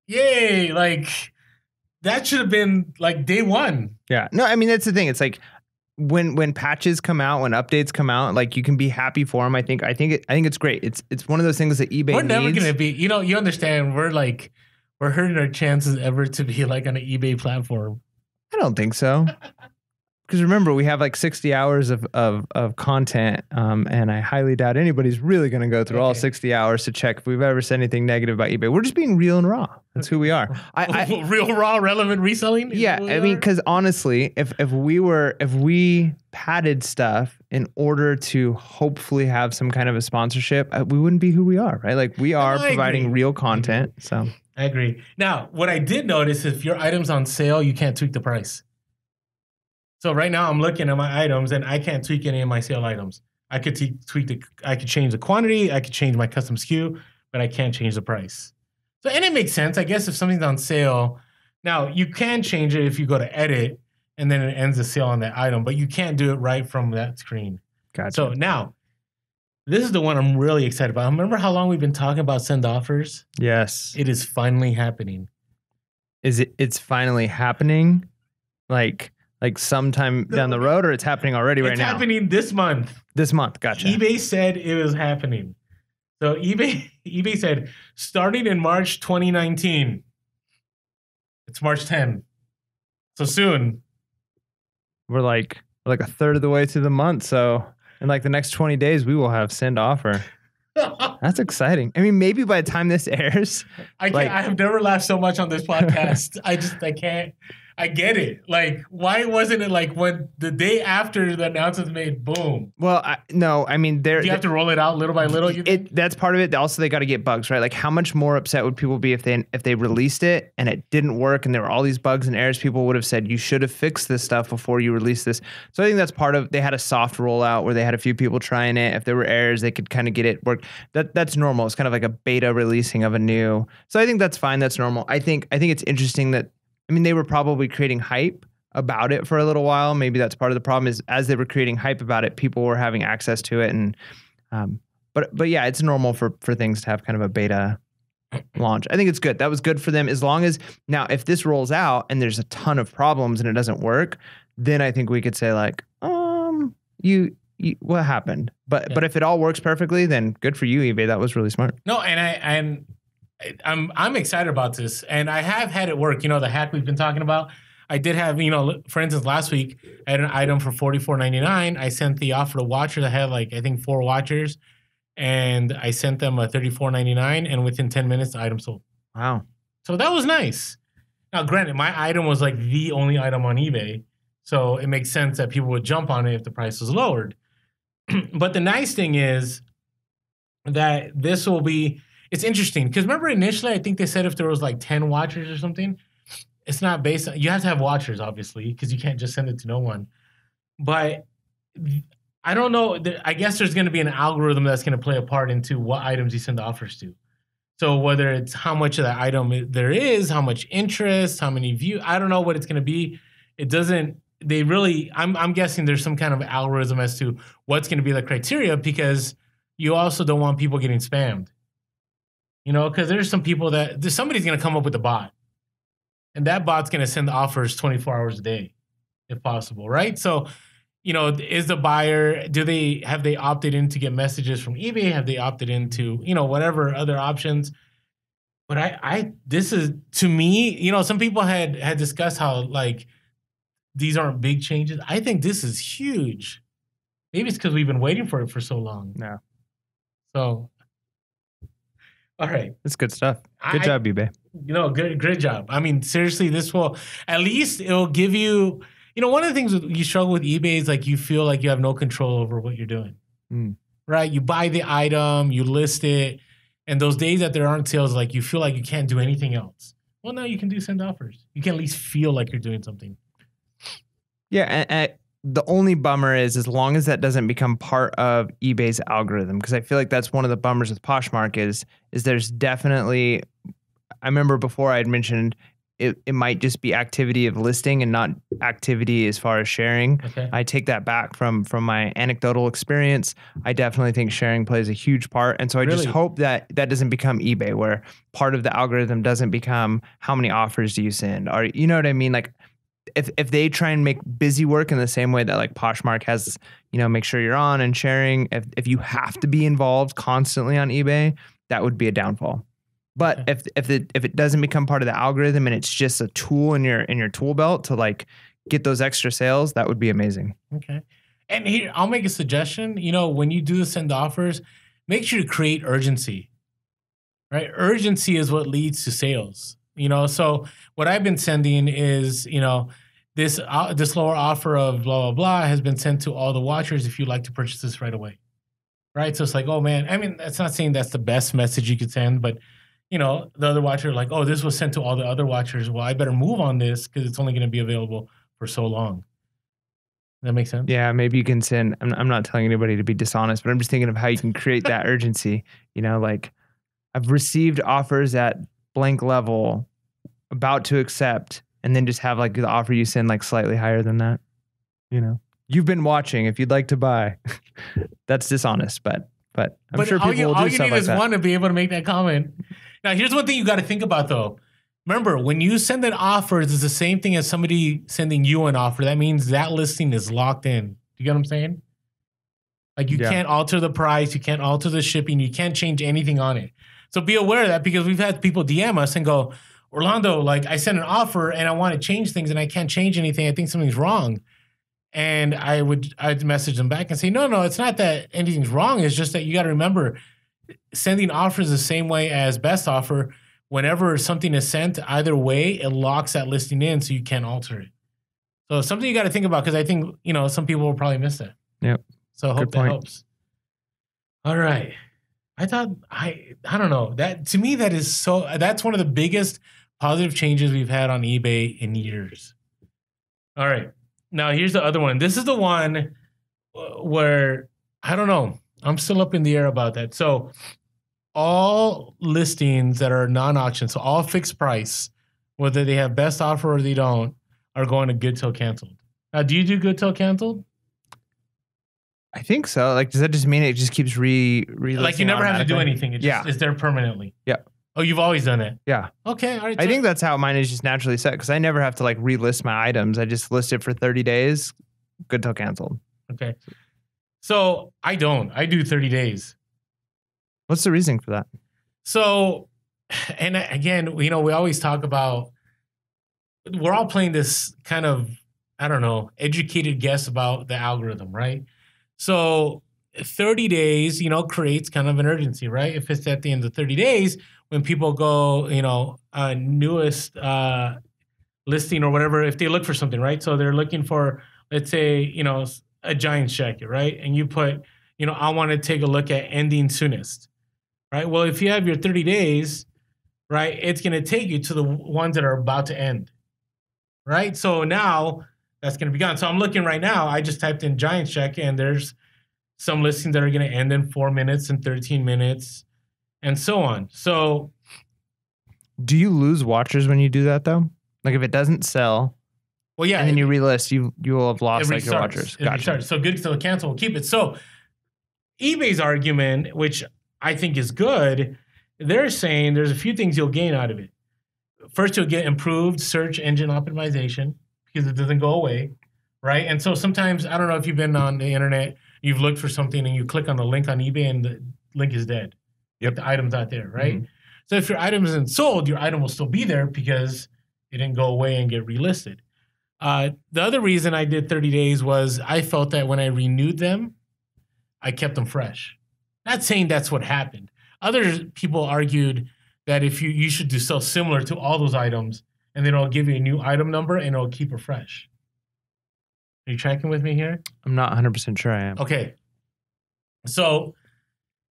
yay, like that should have been like day one. Yeah. No, I mean, that's the thing. It's like when patches come out, when updates come out, like you can be happy for them. I think it's great. It's one of those things that eBay We're never needs. going to be, you understand, we're hurting our chances ever to be like on an eBay platform. I don't think so. Because remember, we have like 60 hours of content, and I highly doubt anybody's really going to go through all 60 hours to check if we've ever said anything negative about eBay. We're just being real and raw. That's who we are. Real, raw, relevant reselling? Yeah, I mean, because honestly, if we padded stuff in order to hopefully have some kind of a sponsorship, we wouldn't be who we are, right? Like we are providing real content. So I agree. Now, what I did notice is if your item's on sale, you can't tweak the price. So right now I'm looking at my items and I can't tweak any of my sale items. I could I could change the quantity, I could change my custom SKU, but I can't change the price. So, and it makes sense. I guess if something's on sale, now you can change it if you go to edit and then it ends the sale on that item, but you can't do it right from that screen. Gotcha. So now, this is the one I'm really excited about. Remember how long we've been talking about send offers? Yes. It is finally happening. It's finally happening? Like sometime down the road, or it's happening already right now? It's happening this month. This month, gotcha. eBay said it was happening. So eBay said starting in March 2019. It's March 10. So soon. We're like We're like a third of the way through the month. So in like the next 20 days, we will have send offer. That's exciting. I mean, maybe by the time this airs, I can't. I have never laughed so much on this podcast. I can't. I get it. Like, why wasn't it like when the day after the announcement's made, boom? Well, no, I mean, Do you have to roll it out little by little? You think? That's part of it. Also, they got to get bugs, right? Like, how much more upset would people be if they released it and it didn't work and there were all these bugs and errors? People would have said, you should have fixed this stuff before you released this. So I think that's part of, they had a soft rollout where they had a few people trying it. If there were errors, they could kind of get it work. That's normal. It's kind of like a beta releasing of a new. So I think that's fine. That's normal. I think it's interesting that, I mean, they were probably creating hype about it for a little while. Maybe that's part of the problem is as they were creating hype about it, people were having access to it. And, but yeah, it's normal for things to have kind of a beta launch. I think it's good. That was good for them. As long as now, if this rolls out and there's a ton of problems and it doesn't work, then I think we could say like, you what happened? But if it all works perfectly, then good for you, eBay. That was really smart. No, and I'm excited about this, and I have had it work. You know, the hack we've been talking about. I did have, you know, for instance, last week I had an item for $44.99. I sent the offer to watchers. I had like I think 4 watchers, and I sent them a $34.99, and within 10 minutes the item sold. Wow! So that was nice. Now, granted, my item was like the only item on eBay, so it makes sense that people would jump on it if the price was lowered. But the nice thing is that this will be. It's interesting because remember initially I think they said if there was like 10 watchers or something, it's not based on, you have to have watchers obviously because you can't just send it to no one. But I don't know. I guess there's going to be an algorithm that's going to play a part into what items you send offers to. So whether it's how much of that item there is, how much interest, how many views, I don't know what it's going to be. It doesn't, they really, I'm guessing there's some kind of algorithm as to what's going to be the criteria because you also don't want people getting spammed. You know, because there's some people somebody's going to come up with a bot. And that bot's going to send the offers 24 hours a day, if possible, right? So, you know, is the buyer, have they opted in to get messages from eBay? Have they opted into, you know, whatever other options? But this is, to me, you know, some people had discussed how, like, these aren't big changes. I think this is huge. Maybe it's because we've been waiting for it for so long. No. So... all right. That's good stuff. Good job, eBay. You know, great job. I mean, seriously, this will, at least it'll give you, you know, one of the things you struggle with eBay is like you feel like you have no control over what you're doing. Right? You buy the item, you list it, and those days that there aren't sales, like you feel like you can't do anything else. Well, now you can do send offers. You can at least feel like you're doing something. Yeah, and the only bummer is as long as that doesn't become part of eBay's algorithm, because I feel like that's one of the bummers with Poshmark is there's definitely, I remember before I had mentioned it might just be activity of listing and not activity as far as sharing. Okay. I take that back from my anecdotal experience. I definitely think sharing plays a huge part. And so I just hope that doesn't become eBay where part of the algorithm doesn't become how many offers do you send, or you know what I mean? Like, if they try and make busy work in the same way that like Poshmark has, you know, make sure you're on and sharing, if you have to be involved constantly on eBay, that would be a downfall. But if it doesn't become part of the algorithm and it's just a tool in your tool belt to like get those extra sales, that would be amazing. Okay. And here, I'll make a suggestion. You know, when you do the send offers, make sure to create urgency, right? Urgency is what leads to sales. You know, so what I've been sending is, you know, this lower offer of blah, blah, blah has been sent to all the watchers if you'd like to purchase this right away. Right? So it's like, oh, man, I mean, that's not saying that's the best message you could send, but, you know, the other watcher like, oh, this was sent to all the other watchers. Well, I better move on this because it's only going to be available for so long. Does that make sense? Yeah, maybe you can send, I'm not telling anybody to be dishonest, but I'm just thinking of how you can create that urgency. You know, like I've received offers at blank level, about to accept, and then just have like the offer you send like slightly higher than that. You know, you've been watching. If you'd like to buy, that's dishonest, but I'm sure people will do stuff like that. All you need is one to be able to make that comment. Now, here's one thing you got to think about though. Remember, when you send an offer, it's the same thing as somebody sending you an offer. That means that listing is locked in. You get what I'm saying? Like you can't alter the price, you can't alter the shipping, you can't change anything on it. So be aware of that because we've had people DM us and go, Orlando, like I sent an offer and I want to change things and I can't change anything. I think something's wrong. And I'd message them back and say, no, it's not that anything's wrong. It's just that you got to remember, sending offers the same way as best offer. Whenever something is sent, either way, it locks that listing in, so you can't alter it. So it's something you got to think about, because I think, some people will probably miss that. Yep. So I hope that helps. All right. I don't know. That, to me, that's one of the biggest positive changes we've had on eBay in years. All right. Now here's the other one. This is the one where, I don't know. I'm still up in the air about that. So all listings that are non-auction, so all fixed price, whether they have best offer or they don't, are going to good till canceled. Now, do you do good till canceled? I think so. Like, does that just mean it just keeps re-listing? Like, you never have to do anything. It just is there permanently. Yeah. Oh, you've always done it? Yeah. Okay. All right. I think that's how mine is just naturally set, because I never have to like relist my items. I just list it for 30 days, good till canceled. Okay. So I don't. I do 30 days. What's the reason for that? So, and again, we always talk about, we're all playing this kind of, I don't know, educated guess about the algorithm, right? So 30 days, creates kind of an urgency, right? If it's at the end of 30 days, when people go, newest listing or whatever, if they look for something, right? So they're looking for, let's say, a Giants jacket, right? And you put, I want to take a look at ending soonest, right? Well, if you have your 30 days, right, it's going to take you to the ones that are about to end, right? So now that's going to be gone. So I'm looking right now. I just typed in Giants jacket, and there's some listings that are going to end in 4 minutes and 13 minutes and so on. So do you lose watchers when you do that, though? Like, if it doesn't sell, well, yeah, and then you relist, you will have lost like your watchers. Gotcha. So good till cancel, we'll keep it. So eBay's argument, which I think is good, they're saying there's a few things you'll gain out of it. First, you'll get improved search engine optimization, because it doesn't go away, right? And so sometimes, I don't know if you've been on the internet, you've looked for something and you click on the link on eBay and the link is dead. Yep. Like the item's not there, right? Mm-hmm. So if your item isn't sold, your item will still be there because it didn't go away and get relisted. The other reason I did 30 days was I felt that when I renewed them, I kept them fresh. Not saying that's what happened. Other people argued that if you should do so similar to all those items, and then it'll give you a new item number and it'll keep it fresh. Are you tracking with me here? I'm not 100% sure I am. Okay. So,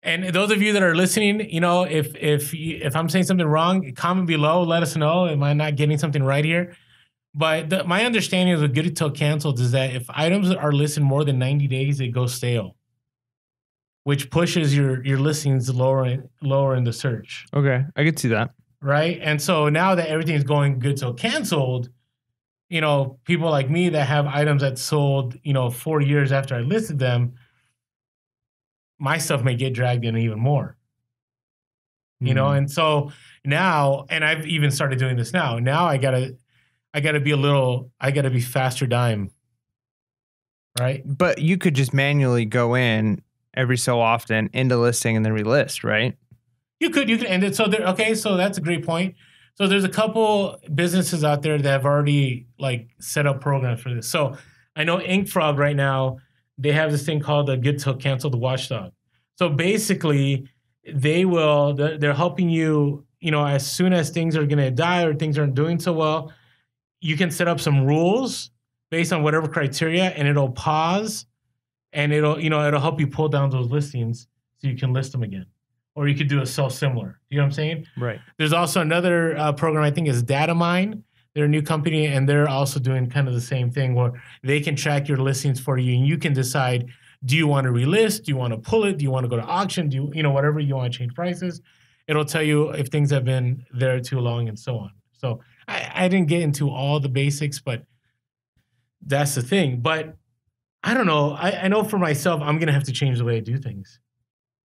and those of you that are listening, if I'm saying something wrong, comment below, let us know. Am I not getting something right here? But my understanding of the good till canceled is that if items are listed more than 90 days, it goes stale, which pushes your listings lower in the search. Okay, I could see that. Right? And so now that everything's going good till canceled, people like me that have items that sold, 4 years after I listed them, my stuff may get dragged in even more. And so now, and I've even started doing this now. Now I gotta be faster dime. Right? But you could just manually go in every so often into listing and then relist, right? You could end it. So so that's a great point. So there's a couple businesses out there that have already set up programs for this. So I know Ink Frog right now, they have this thing called the Good Till Canceled Watchdog. So basically they're helping you, as soon as things are gonna die or things aren't doing so well, you can set up some rules based on whatever criteria, and it'll pause and it'll help you pull down those listings so you can list them again. Or you could do a sell similar. You know what I'm saying? Right. There's also another program, I think is Datamine. They're a new company, and they're also doing kind of the same thing where they can track your listings for you, and you can decide, do you want to relist? Do you want to pull it? Do you want to go to auction? Do you, whatever you want to change prices? It'll tell you if things have been there too long and so on. So I didn't get into all the basics, but that's the thing. But I don't know. I know for myself, I'm going to have to change the way I do things.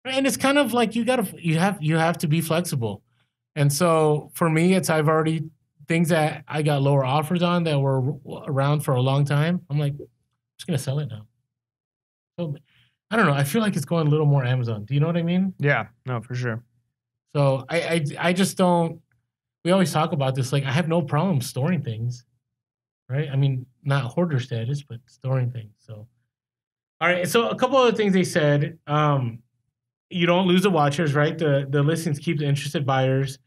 And it's kind of like you have to be flexible. And so for me, I've already things that I got lower offers on that were around for a long time. I'm like, I'm just going to sell it now. So I don't know. I feel like it's going a little more Amazon. Do you know what I mean? Yeah, no, for sure. So I just don't, we always talk about this. Like, I have no problem storing things, right? I mean, not hoarder status, but storing things. So, all right. So a couple of things they said. You don't lose the watchers, right? The listings keep the interested buyers.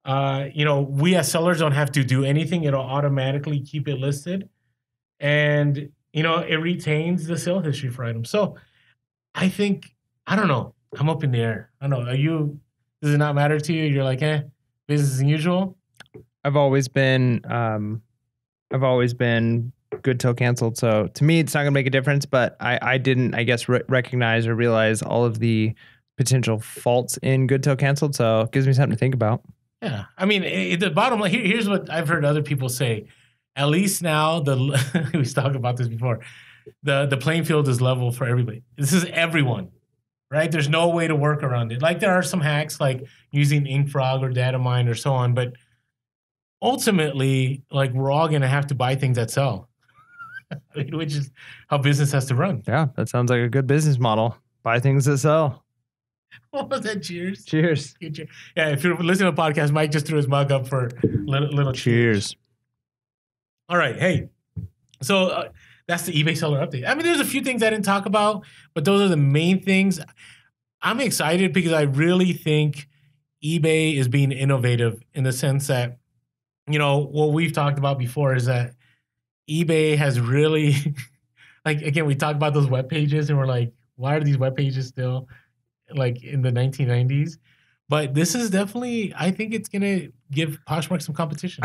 We as sellers don't have to do anything. It'll automatically keep it listed. And, it retains the sale history for items. So I think, I don't know. I'm up in the air. I don't know. Does it not matter to you? You're like, business as usual? I've always been good till canceled. So to me, it's not going to make a difference, but I didn't, I guess, recognize or realize all of the potential faults in good till canceled. So it gives me something to think about. Yeah. I mean, the bottom line, here's what I've heard other people say. At least now, we talked about this before, the playing field is level for everybody. This is everyone, right? There's no way to work around it. Like there are some hacks like using InkFrog or DataMine or so on, but ultimately, like we're all going to have to buy things that sell, which is how business has to run. Yeah, that sounds like a good business model. Buy things that sell. What was that? Cheers. Cheers. Yeah, if you're listening to the podcast, Mike just threw his mug up for little cheers. All right. Hey, so that's the eBay seller update. I mean, there's a few things I didn't talk about, but those are the main things. I'm excited because I really think eBay is being innovative in the sense that, what we've talked about before is that eBay has really, like, again, we talked about those web pages and we're like, why are these web pages still like in the 1990s? But this is definitely, I think it's going to give Poshmark some competition.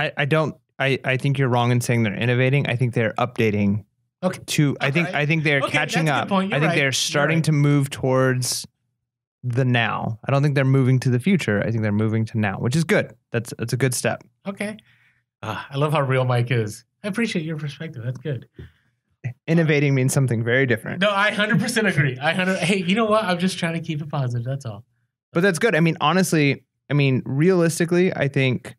I think you're wrong in saying they're innovating. I think they're updating. Okay. I think they're catching up. I think they're starting to move towards the now. I don't think they're moving to the future. I think they're moving to now, which is good. That's a good step. Okay. I love how real Mike is. I appreciate your perspective. That's good. Innovating means something very different. No, I 100% agree. Hey, you know what? I'm just trying to keep it positive. That's all. But that's good. I mean, honestly, realistically, I think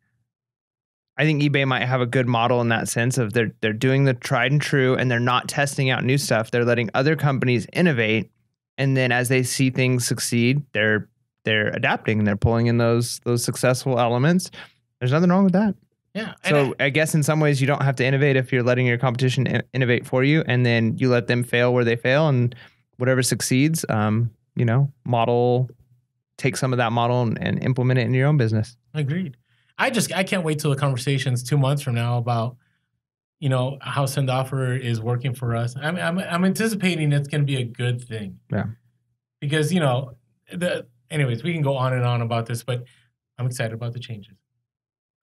eBay might have a good model in that sense of they're doing the tried and true and they're not testing out new stuff. They're letting other companies innovate. And then as they see things succeed, they're adapting and they're pulling in those successful elements. There's nothing wrong with that. Yeah. So I guess in some ways you don't have to innovate if you're letting your competition innovate for you, and then you let them fail where they fail, and whatever succeeds, take some of that model and implement it in your own business. Agreed. I can't wait till the conversations 2 months from now about, how Send Offer is working for us. I'm anticipating it's going to be a good thing. Yeah. Because, anyways, we can go on and on about this, but I'm excited about the changes.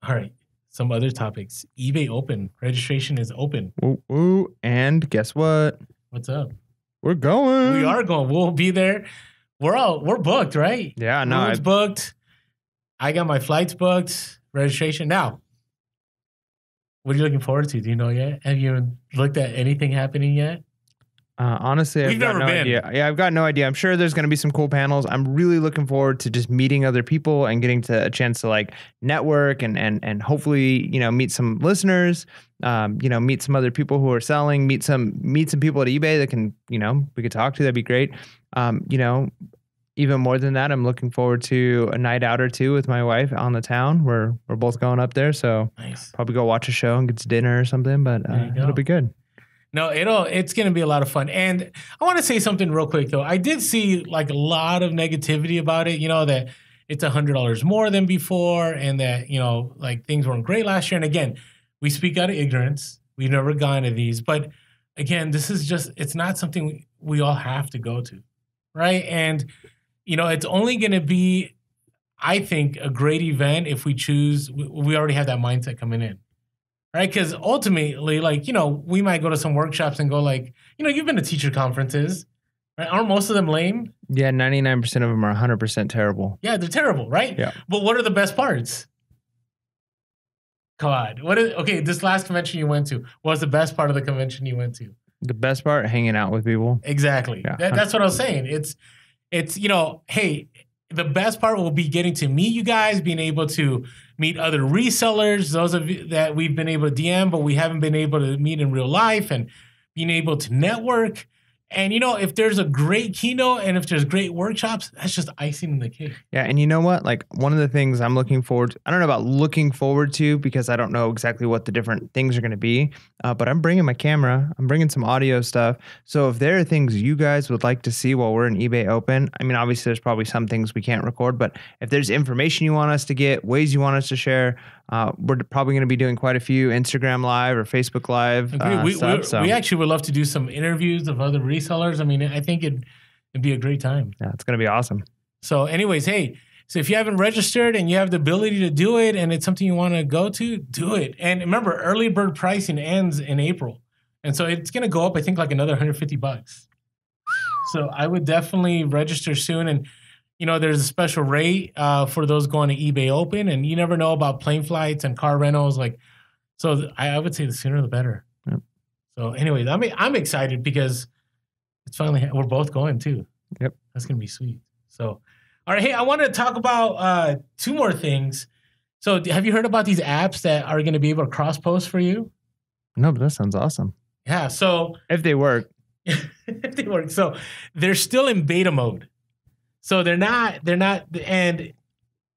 All right. Some other topics. eBay open. Registration is open. Ooh. And guess what? What's up? We're going. We are going. We'll be there. We're booked, right? Yeah, no. Room's booked. I got my flights booked. Registration. Now, what are you looking forward to? Do you know yet? Have you looked at anything happening yet? Honestly, I've got no idea. Yeah, I've got no idea. I'm sure there's going to be some cool panels. I'm really looking forward to just meeting other people and getting a chance to like network and hopefully, meet some listeners, meet some other people who are selling, meet some people at eBay that can, we could talk to. That'd be great. Even more than that, I'm looking forward to a night out or two with my wife on the town. We're both going up there, so nice. Probably go watch a show and get to dinner or something, but it'll be good. No, it's going to be a lot of fun. And I want to say something real quick, though. I did see like a lot of negativity about it, that it's $100 more than before and that, like things weren't great last year. And again, we speak out of ignorance. We've never gone to these. But again, this is it's not something we all have to go to, right? And, it's only going to be, I think, a great event if we choose, we already have that mindset coming in. Right, because ultimately, we might go to some workshops and go you've been to teacher conferences, right? Aren't most of them lame? Yeah, 99% of them are 100% terrible. Yeah, they're terrible, right? Yeah. But what are the best parts? God, this last convention you went to, what was the best part of the convention you went to? The best part, hanging out with people. Exactly. Yeah. That's what I was saying. It's hey, the best part will be getting to meet you guys, being able to meet other resellers, those of you that we've been able to DM, but we haven't been able to meet in real life, and being able to network. And if there's a great keynote and if there's great workshops, that's just icing in the cake. Yeah, and you know what? Like one of the things I'm looking forward to, I don't know about looking forward to because I don't know exactly what the different things are going to be, but I'm bringing my camera. I'm bringing some audio stuff. So if there are things you guys would like to see while we're in eBay Open, I mean, obviously there's probably some things we can't record, but if there's information you want us to get, ways you want us to share, we're probably going to be doing quite a few Instagram Live or Facebook Live stuff. We actually would love to do some interviews of other resellers. I mean, I think it'd be a great time. Yeah, it's going to be awesome. So anyways, hey, so if you haven't registered and you have the ability to do it and it's something you want to go to, do it. And remember, early bird pricing ends in April. And so it's going to go up, I think, like another $150. So I would definitely register soon. And there's a special rate for those going to eBay Open, and you never know about plane flights and car rentals. So I would say the sooner the better. Yep. So, anyways, I'm excited because it's finally we're both going too. Yep, that's gonna be sweet. So, all right, hey, I want to talk about 2 more things. So, have you heard about these apps that are going to be able to cross post for you? No, but that sounds awesome. Yeah. So if they work, So they're still in beta mode. So they're not, and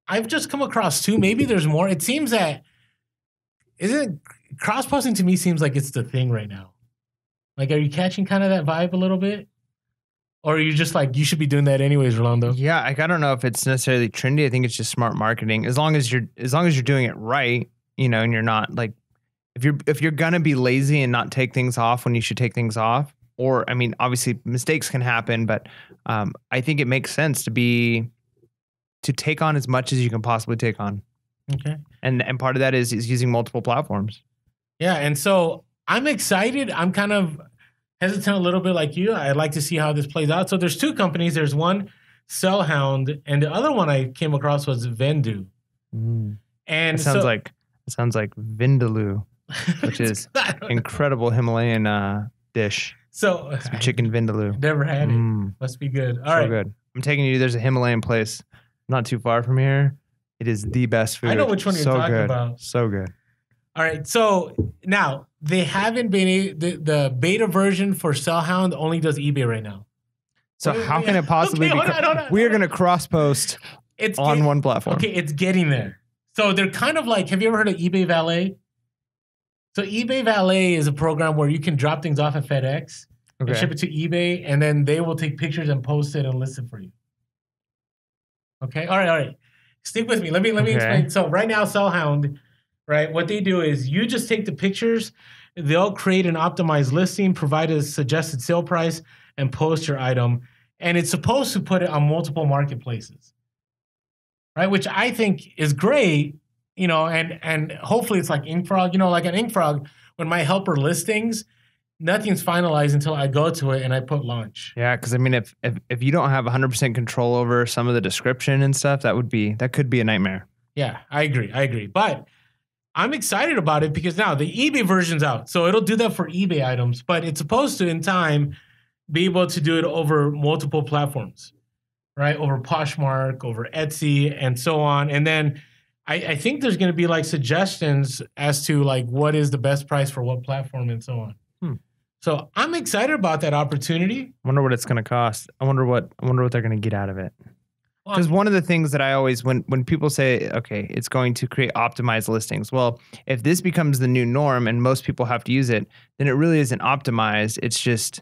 I've just come across 2. Maybe there's more. It seems that cross posting to me seems like it's the thing right now. Like, are you catching kind of that vibe a little bit? Or are you just like, you should be doing that anyways, Rolando? Yeah, I don't know if it's necessarily trendy. I think it's just smart marketing. As long as you're doing it right, and you're not like, if you're gonna be lazy and not take things off when you should take things off, or I mean, obviously mistakes can happen, but I think it makes sense to take on as much as you can possibly take on. Okay. And part of that is using multiple platforms. Yeah, and so I'm excited. I'm kind of hesitant a little bit like you. I'd like to see how this plays out. So there's 2 companies. There's one, Sellhound, and the other one I came across was Vendoo. Mm. And it sounds like Vindaloo, which is incredible Himalayan dish. So some chicken vindaloo. Never had it. Must be good. All right. Good. I'm taking you. There's a Himalayan place not too far from here. It is the best food. I know which one you're talking about. So good. All right. So now they haven't been the beta version for Sellhound only does eBay right now. So how can it possibly be? We are going to cross post on one platform. Okay, it's getting there. So they're kind of like, have you ever heard of eBay Valet? So eBay Valet is a program where you can drop things off at FedEx and ship it to eBay, and then they will take pictures and post it and list it for you. Okay, all right. Stick with me. Let me explain. So right now, Sellhound, right? What they do is you just take the pictures, they'll create an optimized listing, provide a suggested sale price, and post your item, and it's supposed to put it on multiple marketplaces, right? Which I think is great. And hopefully it's like InkFrog. Like an InkFrog, when my helper listings, nothing's finalized until I go to it and I put launch. Yeah, because I mean, if you don't have 100% control over some of the description and stuff, that could be a nightmare. Yeah, I agree. But I'm excited about it because now the eBay version's out, so it'll do that for eBay items. But it's supposed to, in time, be able to do it over multiple platforms, right? Over Poshmark, over Etsy, and so on, and then. I think there's going to be like suggestions as to like what is the best price for what platform and so on. So I'm excited about that opportunity. I wonder what it's going to cost. I wonder what they're going to get out of it. Because one of the things that I always, when people say, okay, it's going to create optimized listings. Well, if this becomes the new norm and most people have to use it, then it really isn't optimized. It's just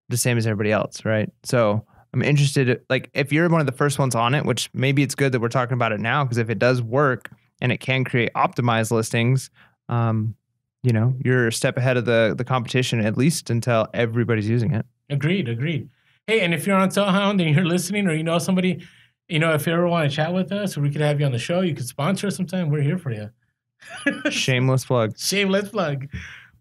the same as everybody else, right? So I'm interested, like if you're one of the first ones on it, which maybe it's good that we're talking about it now, because if it does work and it can create optimized listings, you're a step ahead of the competition, at least until everybody's using it. Agreed. Hey, and if you're on Sellhound and you're listening, or you know somebody, if you ever want to chat with us, or we could have you on the show, you could sponsor us sometime. We're here for you. Shameless plug.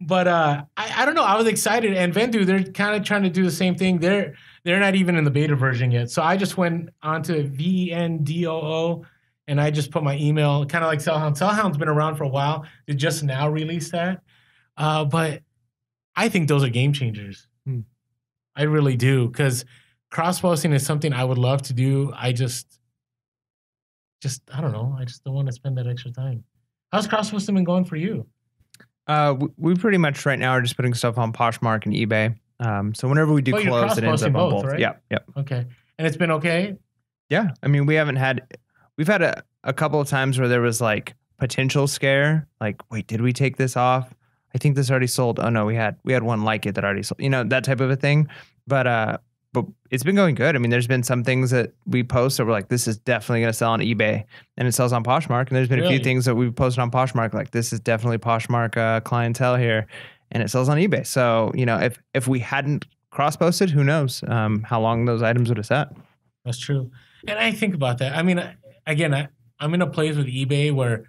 But I don't know. I was excited, and Vendoo, they're kind of trying to do the same thing. They're not even in the beta version yet. So I just went onto Vendoo, and I just put my email, kind of like Sellhound. Sellhound's been around for a while. They just now released that, but I think those are game changers. I really do, because cross posting is something I would love to do. I just I don't know. I just don't want to spend that extra time. How's cross posting been going for you? We pretty much right now are just putting stuff on Poshmark and eBay. So whenever we do But you're close, it ends up cross-posting on both, both. right? Yeah, yep. Okay. And it's been okay? Yeah. I mean, we've had a couple of times where there was like potential scare, like, wait, did we take this off? I think this already sold. Oh no, we had one like it that already sold, that type of a thing. But it's been going good. I mean, there's been some things that we post that we're like, this is definitely going to sell on eBay, and it sells on Poshmark. And there's been a few things that we've posted on Poshmark, like this is definitely Poshmark clientele here, and it sells on eBay. So, if we hadn't cross-posted, who knows how long those items would have sat. That's true. And I think about that. I mean, again, I'm in a place with eBay where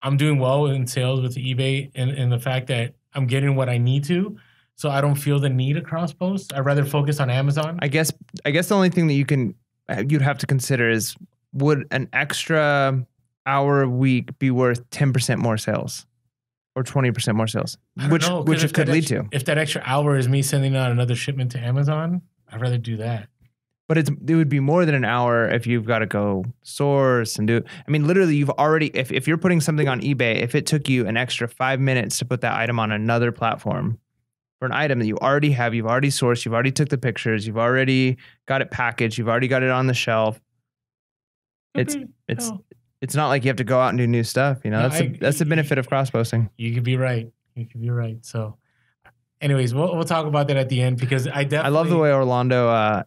I'm doing well in sales with eBay and the fact that I'm getting what I need to. So I don't feel the need to cross post. I'd rather focus on Amazon. I guess the only thing that you'd have to consider is, would an extra hour a week be worth 10% more sales or 20% more sales, which it could lead to. If that extra hour is me sending out another shipment to Amazon, I'd rather do that. But it would be more than an hour if you've got to go source and do. I mean, literally, you've already, if you're putting something on eBay, if it took you an extra 5 minutes to put that item on another platform for an item that you already have, you've already sourced, you've already took the pictures, you've already got it packaged, you've already got it on the shelf. It's not like you have to go out and do new stuff. That's the benefit of cross posting. You could be right. So, anyways, we'll talk about that at the end because I love the way Orlando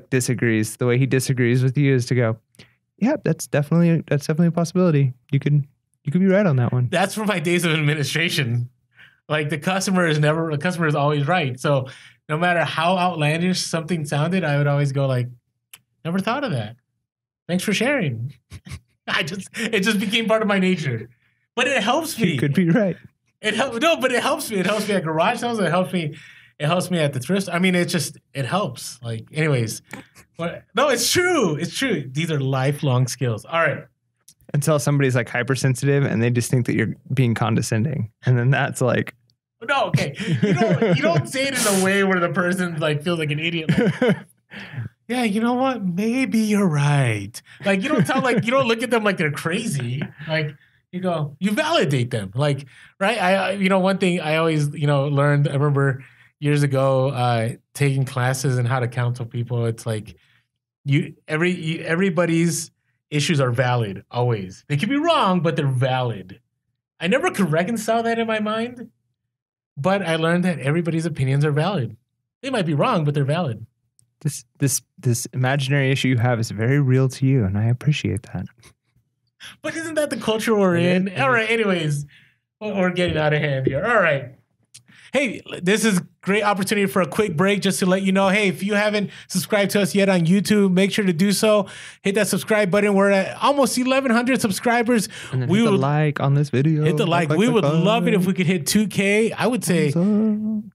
disagrees. The way he disagrees with you is to go, yeah, that's definitely a possibility. You could be right on that one. That's from my days of administration. Like the customer is always right. So no matter how outlandish something sounded, I would always go like, never thought of that. Thanks for sharing. It just became part of my nature. But it helps me. You could be right. But it helps me. It helps me at garage sales. It helps me at the thrift. I mean, it helps. Like, anyways. But no, it's true. It's true. These are lifelong skills. All right. Until somebody's like hypersensitive and they just think that you're being condescending. And then that's like. No, okay. You don't say it in a way where the person like feels like an idiot. Like, yeah, you know what? Maybe you're right. Like, you don't look at them like they're crazy. Like, you validate them. Like, right? One thing I always, learned, I remember years ago taking classes and how to counsel people. It's like everybody's issues are valid always. They can be wrong, but they're valid. I never could reconcile that in my mind, but I learned that everybody's opinions are valid. They might be wrong, but they're valid. This imaginary issue you have is very real to you, and I appreciate that. But isn't that the culture we're in? All right, anyways, we're getting out of hand here. All right. Hey, this is a great opportunity for a quick break just to let you know, hey, if you haven't subscribed to us yet on YouTube, make sure to do so. Hit that subscribe button. We're at almost 1,100 subscribers. And then hit the like on this video. Hit the like. We would love it if we could hit 2K. I would say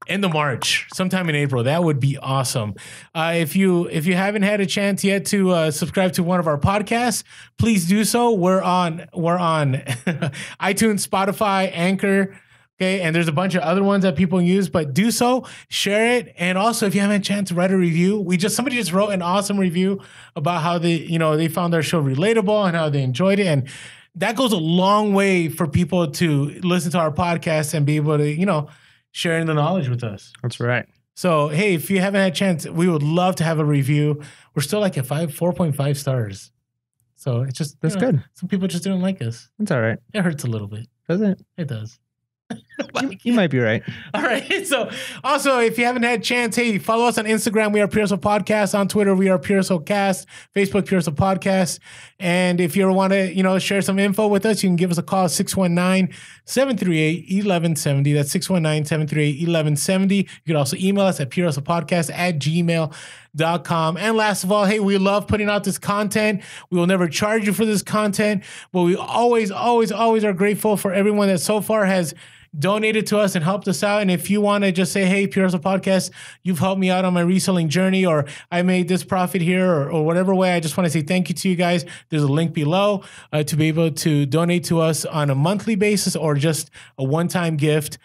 end of March, sometime in April. That would be awesome. If you haven't had a chance yet to subscribe to one of our podcasts, please do so. We're on iTunes, Spotify, Anchor. Okay, and there's a bunch of other ones that people use, but do so, share it, and also if you haven't had a chance to write a review, somebody just wrote an awesome review about how they found our show relatable and how they enjoyed it, and that goes a long way for people to listen to our podcast and be able to sharing the knowledge with us. That's right. So hey, if you haven't had a chance, we would love to have a review. We're still like at 4.5 stars, so it's just that's good. Some people just didn't like us. It's all right. It hurts a little bit. Does it? It does. You might be right. All right. So also, if you haven't had a chance, hey, follow us on Instagram. We are Pure Soul Podcast. On Twitter, we are Pure Soul Cast. Facebook, Pure Soul Podcast. And if you want to, share some info with us, you can give us a call, 619-738-1170. That's 619-738-1170. You can also email us at puresoulpodcast@gmail.com. And last of all, hey, we love putting out this content. We will never charge you for this content, but we always, always, always are grateful for everyone that so far has donated to us and helped us out. And if you want to just say, hey, Pure Soul Podcast, you've helped me out on my reselling journey, or I made this profit here, or whatever way, I just want to say thank you to you guys. There's a link below to be able to donate to us on a monthly basis or just a one-time gift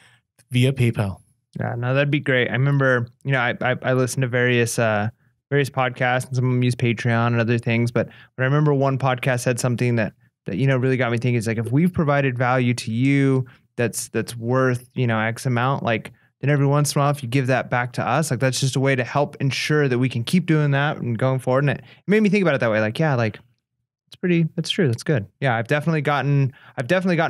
via PayPal. Yeah, no, that'd be great. I remember, I listened to various podcasts, and some of them use Patreon and other things. But I remember one podcast said something that really got me thinking. It's like, if we've provided value to you, that's worth, X amount, like, then every once in a while, if you give that back to us, like that's just a way to help ensure that we can keep doing that and going forward. And it made me think about it that way. Like, yeah, like that's true. That's good. Yeah. I've definitely gotten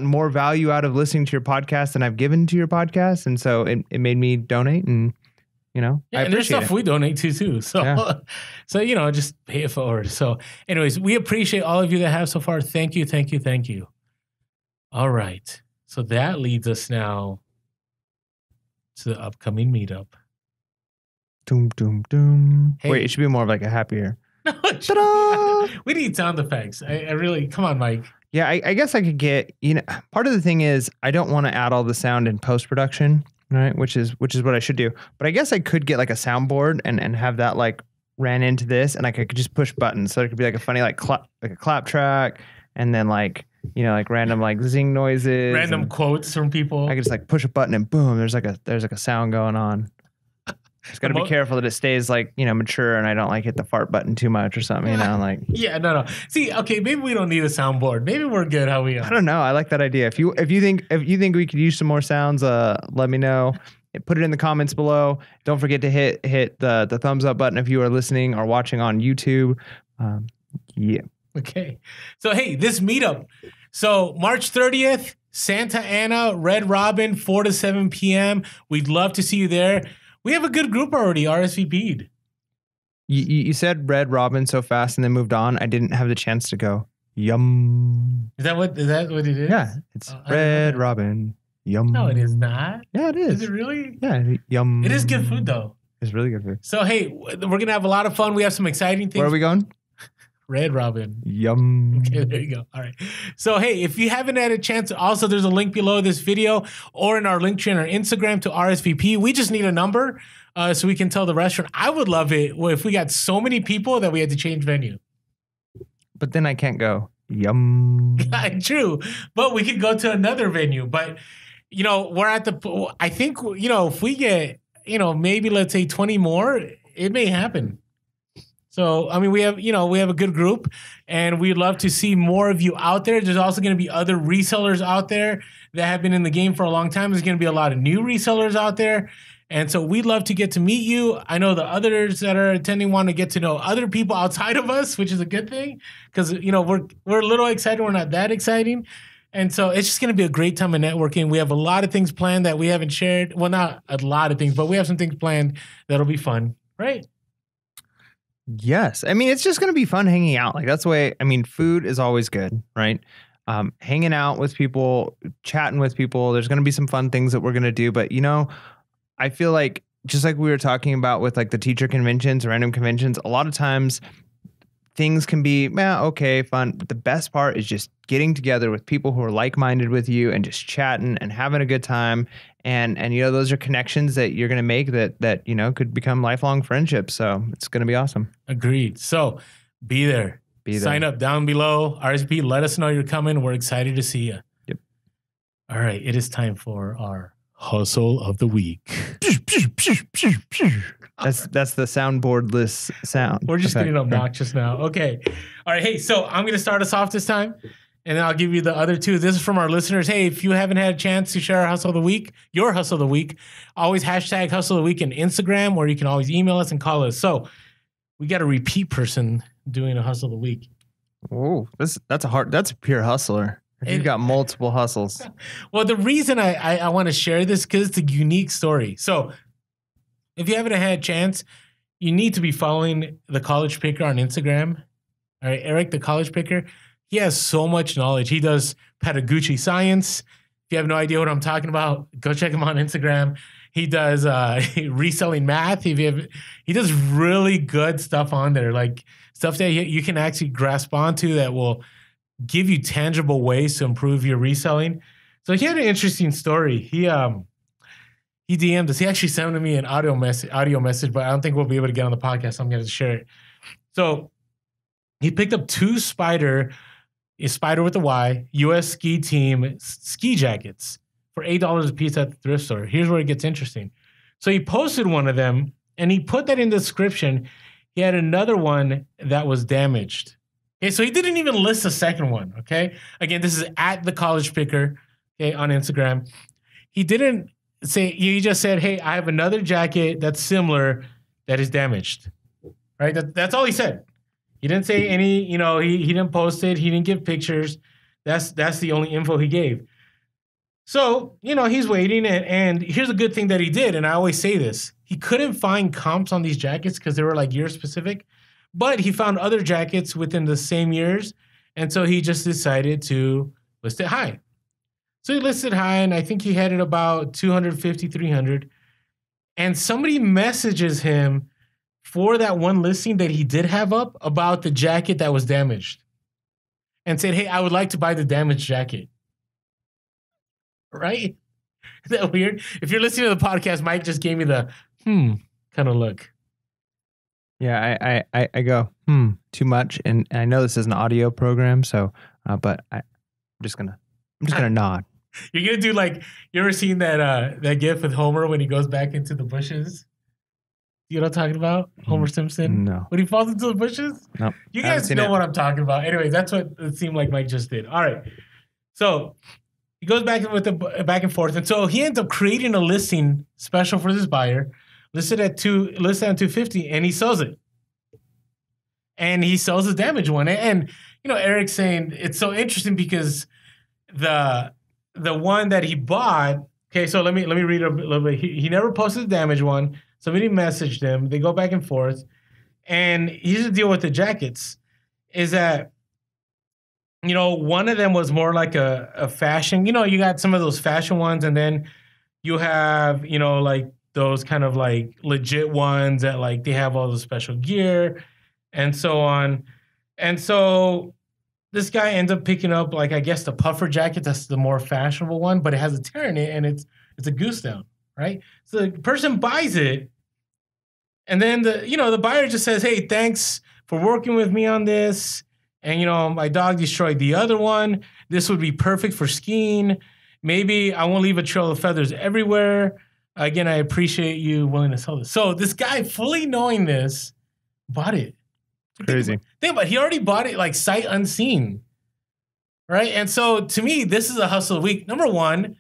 more value out of listening to your podcast than I've given to your podcast. And so it made me donate, and I and there's stuff it. we donate to too. So, so, just pay it forward. So anyways, we appreciate all of you that have so far. Thank you. Thank you. Thank you. All right. So that leads us now to the upcoming meetup. Doom, doom, doom. Hey. Wait, it should be more of like a happier. No, we need sound effects. I really, come on, Mike. Yeah, I guess I could get, part of the thing is I don't want to add all the sound in post-production, right? Which is what I should do. But I guess I could get like a soundboard and have that like ran into this, and I could just push buttons. So it could be like a funny like a clap track, and then like like random like zing noises, random quotes from people. I could just like push a button and boom, there's like a sound going on. Just got to be careful that it stays like mature, and I don't like hit the fart button too much or something. Like yeah, no. See, okay, maybe we don't need a soundboard. Maybe we're good how we are. I don't know. I like that idea. If you think we could use some more sounds, let me know. Put it in the comments below. Don't forget to hit the thumbs up button if you are listening or watching on YouTube. Yeah. Okay. So, hey, this meetup. So, March 30th, Santa Ana, Red Robin, 4 to 7 p.m. We'd love to see you there. We have a good group already RSVP'd. You said Red Robin so fast and then moved on. I didn't have the chance to go. Yum. Is that what it is? Yeah. It's Red Robin. Yum. No, it is not. Yeah, it is. Is it really? Yeah. Yum. It is good food, though. It's really good food. So, hey, we're going to have a lot of fun. We have some exciting things. Where are we going? Red Robin. Yum. Okay, there you go. All right. So, hey, if you haven't had a chance, also there's a link below this video or in our link tree on our Instagram to RSVP. We just need a number so we can tell the restaurant. I would love it if we got so many people that we had to change venue. But then I can't go. Yum. True. But we could go to another venue. But, we're at I think, if we get, maybe let's say 20 more, it may happen. So, I mean, we have a good group, and we'd love to see more of you out there. There's also going to be other resellers out there that have been in the game for a long time. There's going to be a lot of new resellers out there. And so we'd love to get to meet you. I know the others that are attending want to get to know other people outside of us, which is a good thing because, we're a little excited. We're not that exciting. And so it's just going to be a great time of networking. We have a lot of things planned that we haven't shared. Well, not a lot of things, but we have some things planned that'll be fun, right? Yes. I mean, it's just going to be fun hanging out. Like that's the way, food is always good, right? Hanging out with people, chatting with people. There's going to be some fun things that we're going to do. But, I feel like just like we were talking about with like the teacher conventions, random conventions, a lot of times things can be, okay, fun. But the best part is just getting together with people who are like-minded with you and just chatting and having a good time. And those are connections that you're going to make that could become lifelong friendships. So it's going to be awesome. Agreed. So be there. Sign up down below. RSVP, let us know you're coming. We're excited to see you. Yep. All right. It is time for our hustle of the week. That's the soundboardless sound. We're just getting obnoxious now. Okay. All right. Hey, so I'm going to start us off this time, and then I'll give you the other two. This is from our listeners. Hey, if you haven't had a chance to share our hustle of the week, your hustle of the week, always hashtag hustle of the week in Instagram, or you can always email us and call us. So we got a repeat person doing a hustle of the week. Oh, that's a pure hustler. You've got multiple hustles. Well, the reason I want to share this because it's a unique story. So if you haven't had a chance, you need to be following the College Picker on Instagram. All right, Eric, the College Picker. He has so much knowledge. He does pedagogy science. If you have no idea what I'm talking about, go check him on Instagram. He does reselling math. He does really good stuff on there, like stuff that you can actually grasp onto that will give you tangible ways to improve your reselling. So he had an interesting story. He DM'd us. He actually sent me an audio message, but I don't think we'll be able to get on the podcast. So I'm going to share it. So he picked up two Spider with a Y, U.S. ski team ski jackets for $8 a piece at the thrift store. Here's where it gets interesting. So he posted one of them, and he put that in the description. He had another one that was damaged. Okay, so he didn't even list the second one, okay? Again, this is at the College Picker, okay, on Instagram. He didn't he just said, hey, I have another jacket that's similar that is damaged. Right? That's all he said. He didn't say any, he didn't post it. He didn't give pictures. That's the only info he gave. So, he's waiting. And here's a good thing that he did. And I always say this. He couldn't find comps on these jackets because they were like year specific. But he found other jackets within the same years. And so he just decided to list it high. So he listed high, and I think he had it about 250, 300. And somebody messages him for that one listing that he did have up about the jacket that was damaged and said, hey, I would like to buy the damaged jacket. Right? Is that weird? If you're listening to the podcast, Mike just gave me the kind of look. Yeah, I go, too much. And I know this is an audio program, so, but I'm just gonna nod. You're gonna do like, you ever seen that gif with Homer when he goes back into the bushes? You know what I'm talking about? Homer Simpson? No. When he falls into the bushes? No. You guys know what I'm talking about. Anyways, that's what it seemed like Mike just did. All right. So he goes back and forth. And so he ends up creating a listing special for this buyer, listed at 250, and he sells it. And he sells his damaged one. And Eric's saying it's so interesting because the one that he bought, okay, so let me read a little bit. He never posted the damaged one. Somebody messaged him. They go back and forth. And here's the deal with the jackets is that, one of them was more like a fashion. You got some of those fashion ones, and then you have, like those kind of like legit ones that like they have all the special gear and so on. And so this guy ends up picking up like, I guess the puffer jacket. That's the more fashionable one, but it has a tear in it and it's a goose down, right? So the person buys it. And then the buyer just says, hey, thanks for working with me on this. And, my dog destroyed the other one. This would be perfect for skiing. Maybe I won't leave a trail of feathers everywhere. Again, I appreciate you willing to sell this. So this guy, fully knowing this, bought it. Crazy. Think about it. He already bought it like sight unseen. Right? And so to me, this is a hustle of the week. Number one,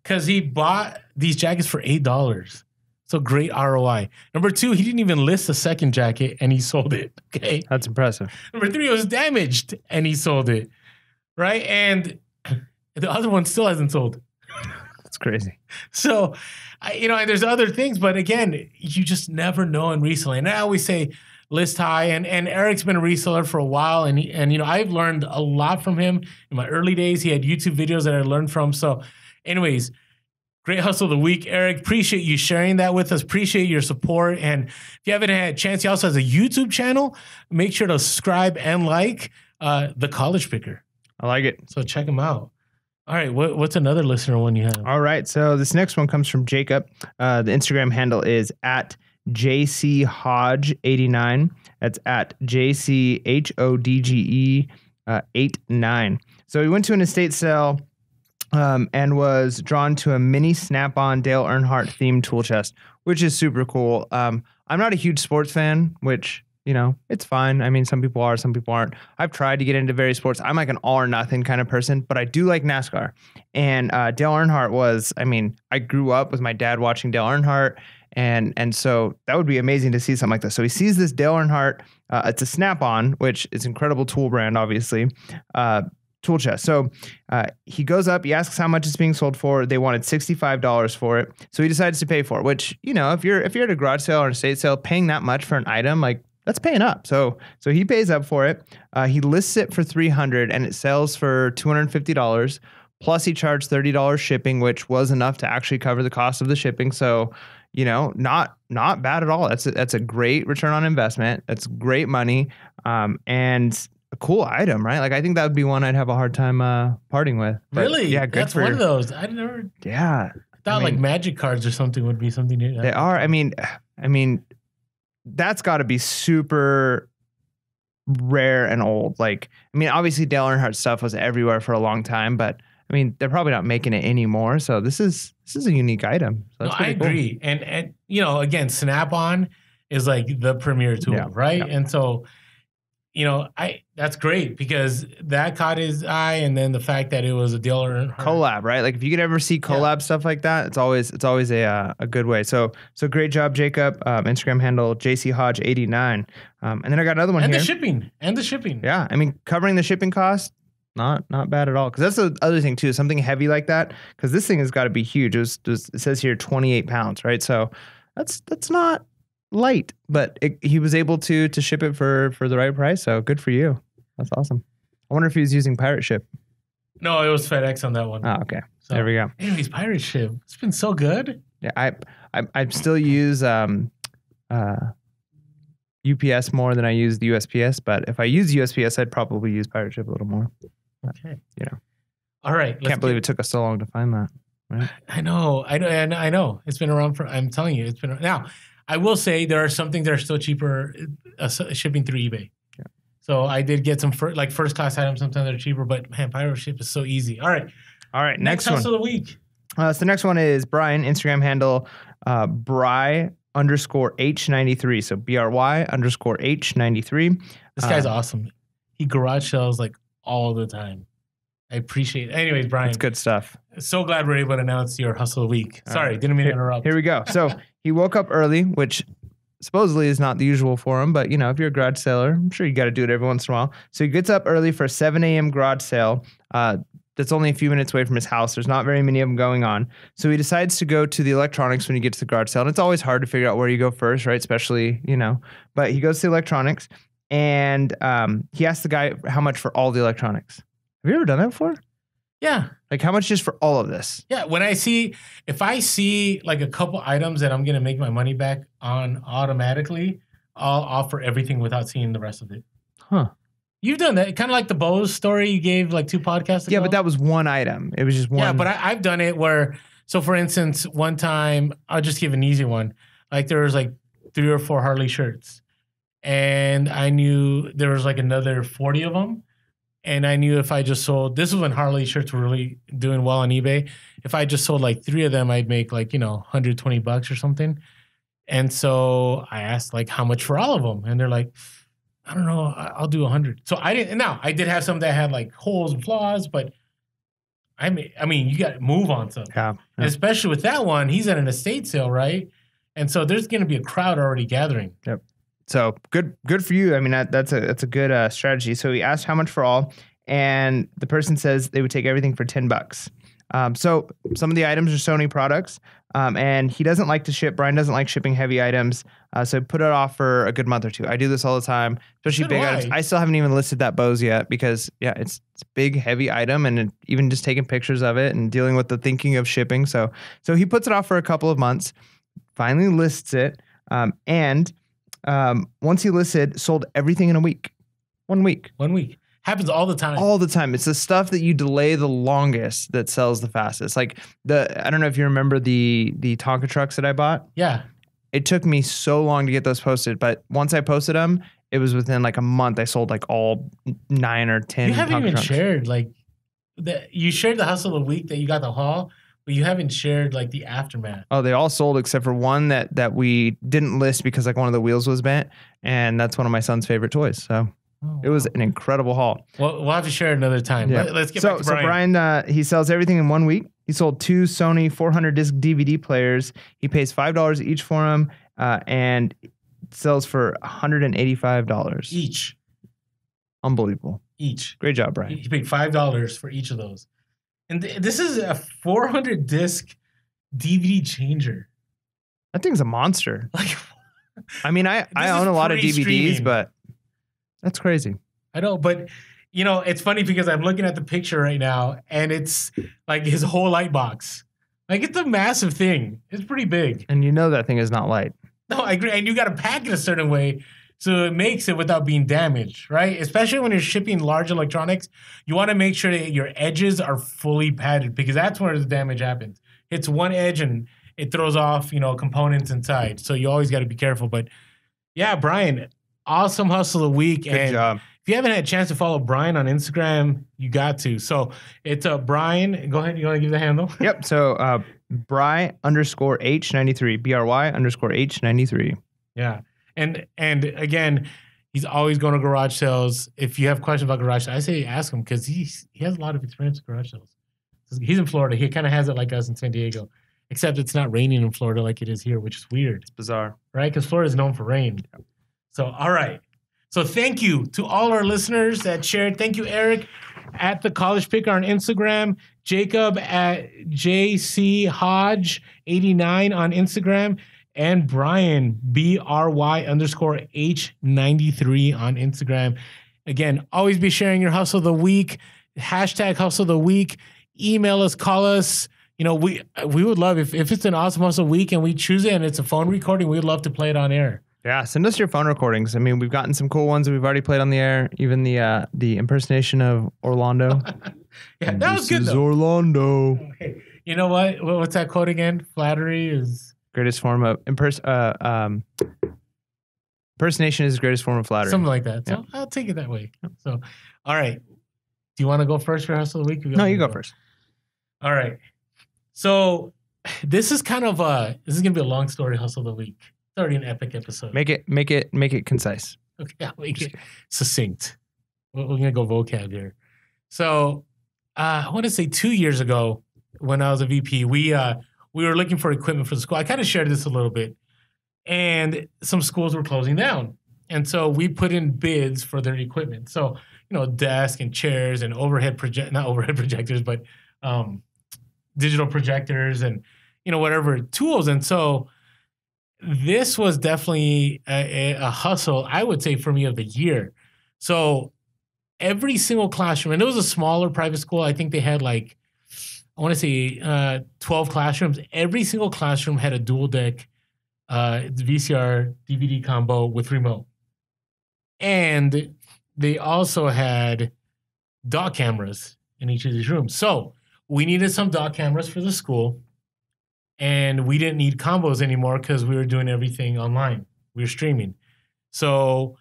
because he bought these jackets for $8. So great ROI. Number two, he didn't even list a second jacket and he sold it. Okay. That's impressive. Number three, it was damaged and he sold it. Right? And the other one still hasn't sold. That's crazy. So, and there's other things, but again, you just never know in reselling. And I always say list high, and Eric's been a reseller for a while, and I've learned a lot from him in my early days. He had YouTube videos that I learned from. So anyways, great hustle of the week, Eric. Appreciate you sharing that with us. Appreciate your support. And if you haven't had a chance, he also has a YouTube channel. Make sure to subscribe and like The College Picker. I like it. So check him out. All right, what's another listener one you have? All right, so this next one comes from Jacob. The Instagram handle is at JCHodge89. That's at JCHODGE 89. So he went to an estate sale and was drawn to a mini Snap-on Dale Earnhardt themed tool chest, which is super cool. I'm not a huge sports fan, which, it's fine. I mean, some people are, some people aren't. I've tried to get into various sports. I'm like an all or nothing kind of person, but I do like NASCAR. And Dale Earnhardt was, I grew up with my dad watching Dale Earnhardt. And so that would be amazing to see something like this. So he sees this Dale Earnhardt. It's a Snap-on, which is incredible tool brand, obviously, tool chest. So he goes up, he asks how much it's being sold for. They wanted $65 for it. So he decides to pay for it, which, if you're at a garage sale or an estate sale, paying that much for an item, like, that's paying up. So he pays up for it. He lists it for $300 and it sells for $250. Plus he charged $30 shipping, which was enough to actually cover the cost of the shipping. So, not bad at all. That's a great return on investment. That's great money. And a cool item, right? Like, I think that would be one I'd have a hard time parting with. But, really? Yeah, good That's one of those. I never. Yeah. I thought like magic cards or something would be something new. They are. I mean, that's got to be super rare and old. Like, obviously Dale Earnhardt stuff was everywhere for a long time, but they're probably not making it anymore. So this is a unique item. So that's I agree. Cool. And again, Snap-on is like the premier tool, right? Yeah. And so, that's great because that caught his eye, and then the fact that it was a dealer collab, right? Like if you could ever see collab stuff like that, it's always a good way. So great job, Jacob. Instagram handle JCHodge89. And then I got another one and here. And the shipping. Yeah, I mean covering the shipping cost, not bad at all. Because that's the other thing too, something heavy like that. Because this thing has got to be huge. It says here 28 pounds, right? So that's not light, but he was able to ship it for the right price. So good for you. That's awesome. I wonder if he was using pirate ship. No, it was FedEx on that one. Oh, okay. So, there we go. Anyways, pirate ship. It's been so good. Yeah, I still use UPS more than I use the USPS, but if I use USPS, I'd probably use pirate ship a little more. Okay. All right. Can't believe it took us so long to find that. Right? I know. It's been around for. I'm telling you, it's been now. I will say there are some things that are still cheaper shipping through eBay. Yeah. So I did get some first class items. Sometimes they're cheaper, but man, pirate ship is so easy. All right. Next hustle of the week. So the next one is Brian, Instagram handle Bry_H93. So BRY_H93. This guy's awesome. He garage sells like all the time. I appreciate it. Anyways, Brian. It's good stuff. So glad we're able to announce your hustle of the week. Sorry, didn't mean to interrupt. Here we go. So he woke up early, which supposedly is not the usual for him, but if you're a garage seller, I'm sure you got to do it every once in a while. So he gets up early for a 7 a.m. garage sale. That's only a few minutes away from his house. There's not very many of them going on. So he decides to go to the electronics when he gets to the garage sale. And it's always hard to figure out where you go first, right? Especially, but he goes to the electronics and he asks the guy how much for all the electronics. Have you ever done that before? Yeah. Like how much just for all of this? Yeah. If I see like a couple items that I'm going to make my money back on automatically, I'll offer everything without seeing the rest of it. Huh. You've done that. Kind of like the BOLOs story you gave like 2 podcasts ago. Yeah, but that was one item. It was just one. Yeah, but I've done it where, so for instance, one time, I'll just give an easy one. Like there was like 3 or 4 Harley shirts. And I knew there was like another 40 of them. And I knew if I just sold, this was when Harley shirts were really doing well on eBay. If I just sold like 3 of them, I'd make like, $120 or something. And so I asked like how much for all of them. And they're like, I don't know, I'll do 100. So I didn't, now I did have some that had like holes and flaws, but I mean, you got to move on something. Yeah. And especially with that one, he's at an estate sale, right? And so there's going to be a crowd already gathering. Yep. So good for you. I mean, that's a good strategy. So he asked how much for all, and the person says they would take everything for $10. So some of the items are Sony products, and he doesn't like to ship. Brian doesn't like shipping heavy items, so put it off for a good month or 2. I do this all the time, especially big items. I still haven't even listed that Bose yet because it's a big heavy item, and even just taking pictures of it and dealing with the thinking of shipping. So he puts it off for a couple of months, finally lists it, and once he listed, sold everything in a week. 1 week. 1 week. Happens all the time. All the time. It's the stuff that you delay the longest that sells the fastest. Like I don't know if you remember the Tonka trucks that I bought. Yeah. It took me so long to get those posted, but once I posted them, it was within like a month. I sold like all 9 or 10. You haven't Tonka even trucks. shared you shared the hustle of the week that you got the haul, but you haven't shared like the aftermath. Oh, they all sold except for one that we didn't list because like one of the wheels was bent, and that's one of my son's favorite toys. So it was an incredible haul. Well, we'll have to share it another time. Yeah. Let's get back to Brian. So Brian, he sells everything in 1 week. He sold 2 Sony 400 disc DVD players. He pays $5 each for them, and sells for $185 each. Unbelievable. Each. Great job, Brian. He paid $5 for each of those. And this is a 400 disc DVD changer. That thing's a monster. I mean, I own a lot of DVDs, but that's crazy. I know, but it's funny because I'm looking at the picture right now, and it's like his whole light box. Like it's a massive thing. It's pretty big. And that thing is not light. No, I agree. And you got to pack it a certain way so it makes it without being damaged, right? Especially when you're shipping large electronics, you want to make sure that your edges are fully padded because that's where the damage happens. It's one edge and it throws off, components inside. So you always got to be careful. But yeah, Brian, awesome hustle of the week. Good job. If you haven't had a chance to follow Brian on Instagram, you got to. So it's Brian. Go ahead. You want to give the handle? Yep. So Bry_H93. BRY_H93. Yeah. And again, He's always going to garage sales. If you have questions about garage sales, I say ask him because he has a lot of experience with garage sales. He's in Florida. He kind of has it like us in San Diego, except it's not raining in Florida like it is here, which is weird. It's bizarre. Right? Because Florida is known for rain. So, all right. So thank you to all our listeners that shared. Thank you, Eric, at The College Picker on Instagram. Jacob at JCHodge89 on Instagram. And Brian, BRY_H93 on Instagram. Again, always be sharing your hustle of the week. Hashtag hustle of the week. Email us, call us. You know, we would love if it's an awesome hustle week and we choose it and it's a phone recording, we'd love to play it on air. Yeah, send us your phone recordings. I mean, we've gotten some cool ones that we've already played on the air. Even the impersonation of Orlando. Yeah, that was good. This is though. Orlando. Okay. You know what? What's that quote again? Flattery is greatest form of impersonation is the greatest form of flattery. Something like that. So Yeah. I'll take it that way. So, all right. Do you want to go first for hustle of the week? No, you go first. All right. So this is kind of this is gonna be a long story hustle of the week. It's already an epic episode. Make it concise. Okay, I'll make it succinct. We're gonna go vocab here. So I want to say 2 years ago when I was a VP, we were looking for equipment for the school. I kind of shared this a little bit, and some schools were closing down, and so we put in bids for their equipment. So desk and chairs and not overhead projectors, but digital projectors and whatever tools. And so this was definitely a hustle, I would say, for me of the year. So every single classroom, and it was a smaller private school. I think they had 12 classrooms. Every single classroom had a dual deck VCR DVD combo with remote. And they also had dot cameras in each of these rooms. So we needed some dot cameras for the school. And we didn't need combos anymore because we were doing everything online. We were streaming. So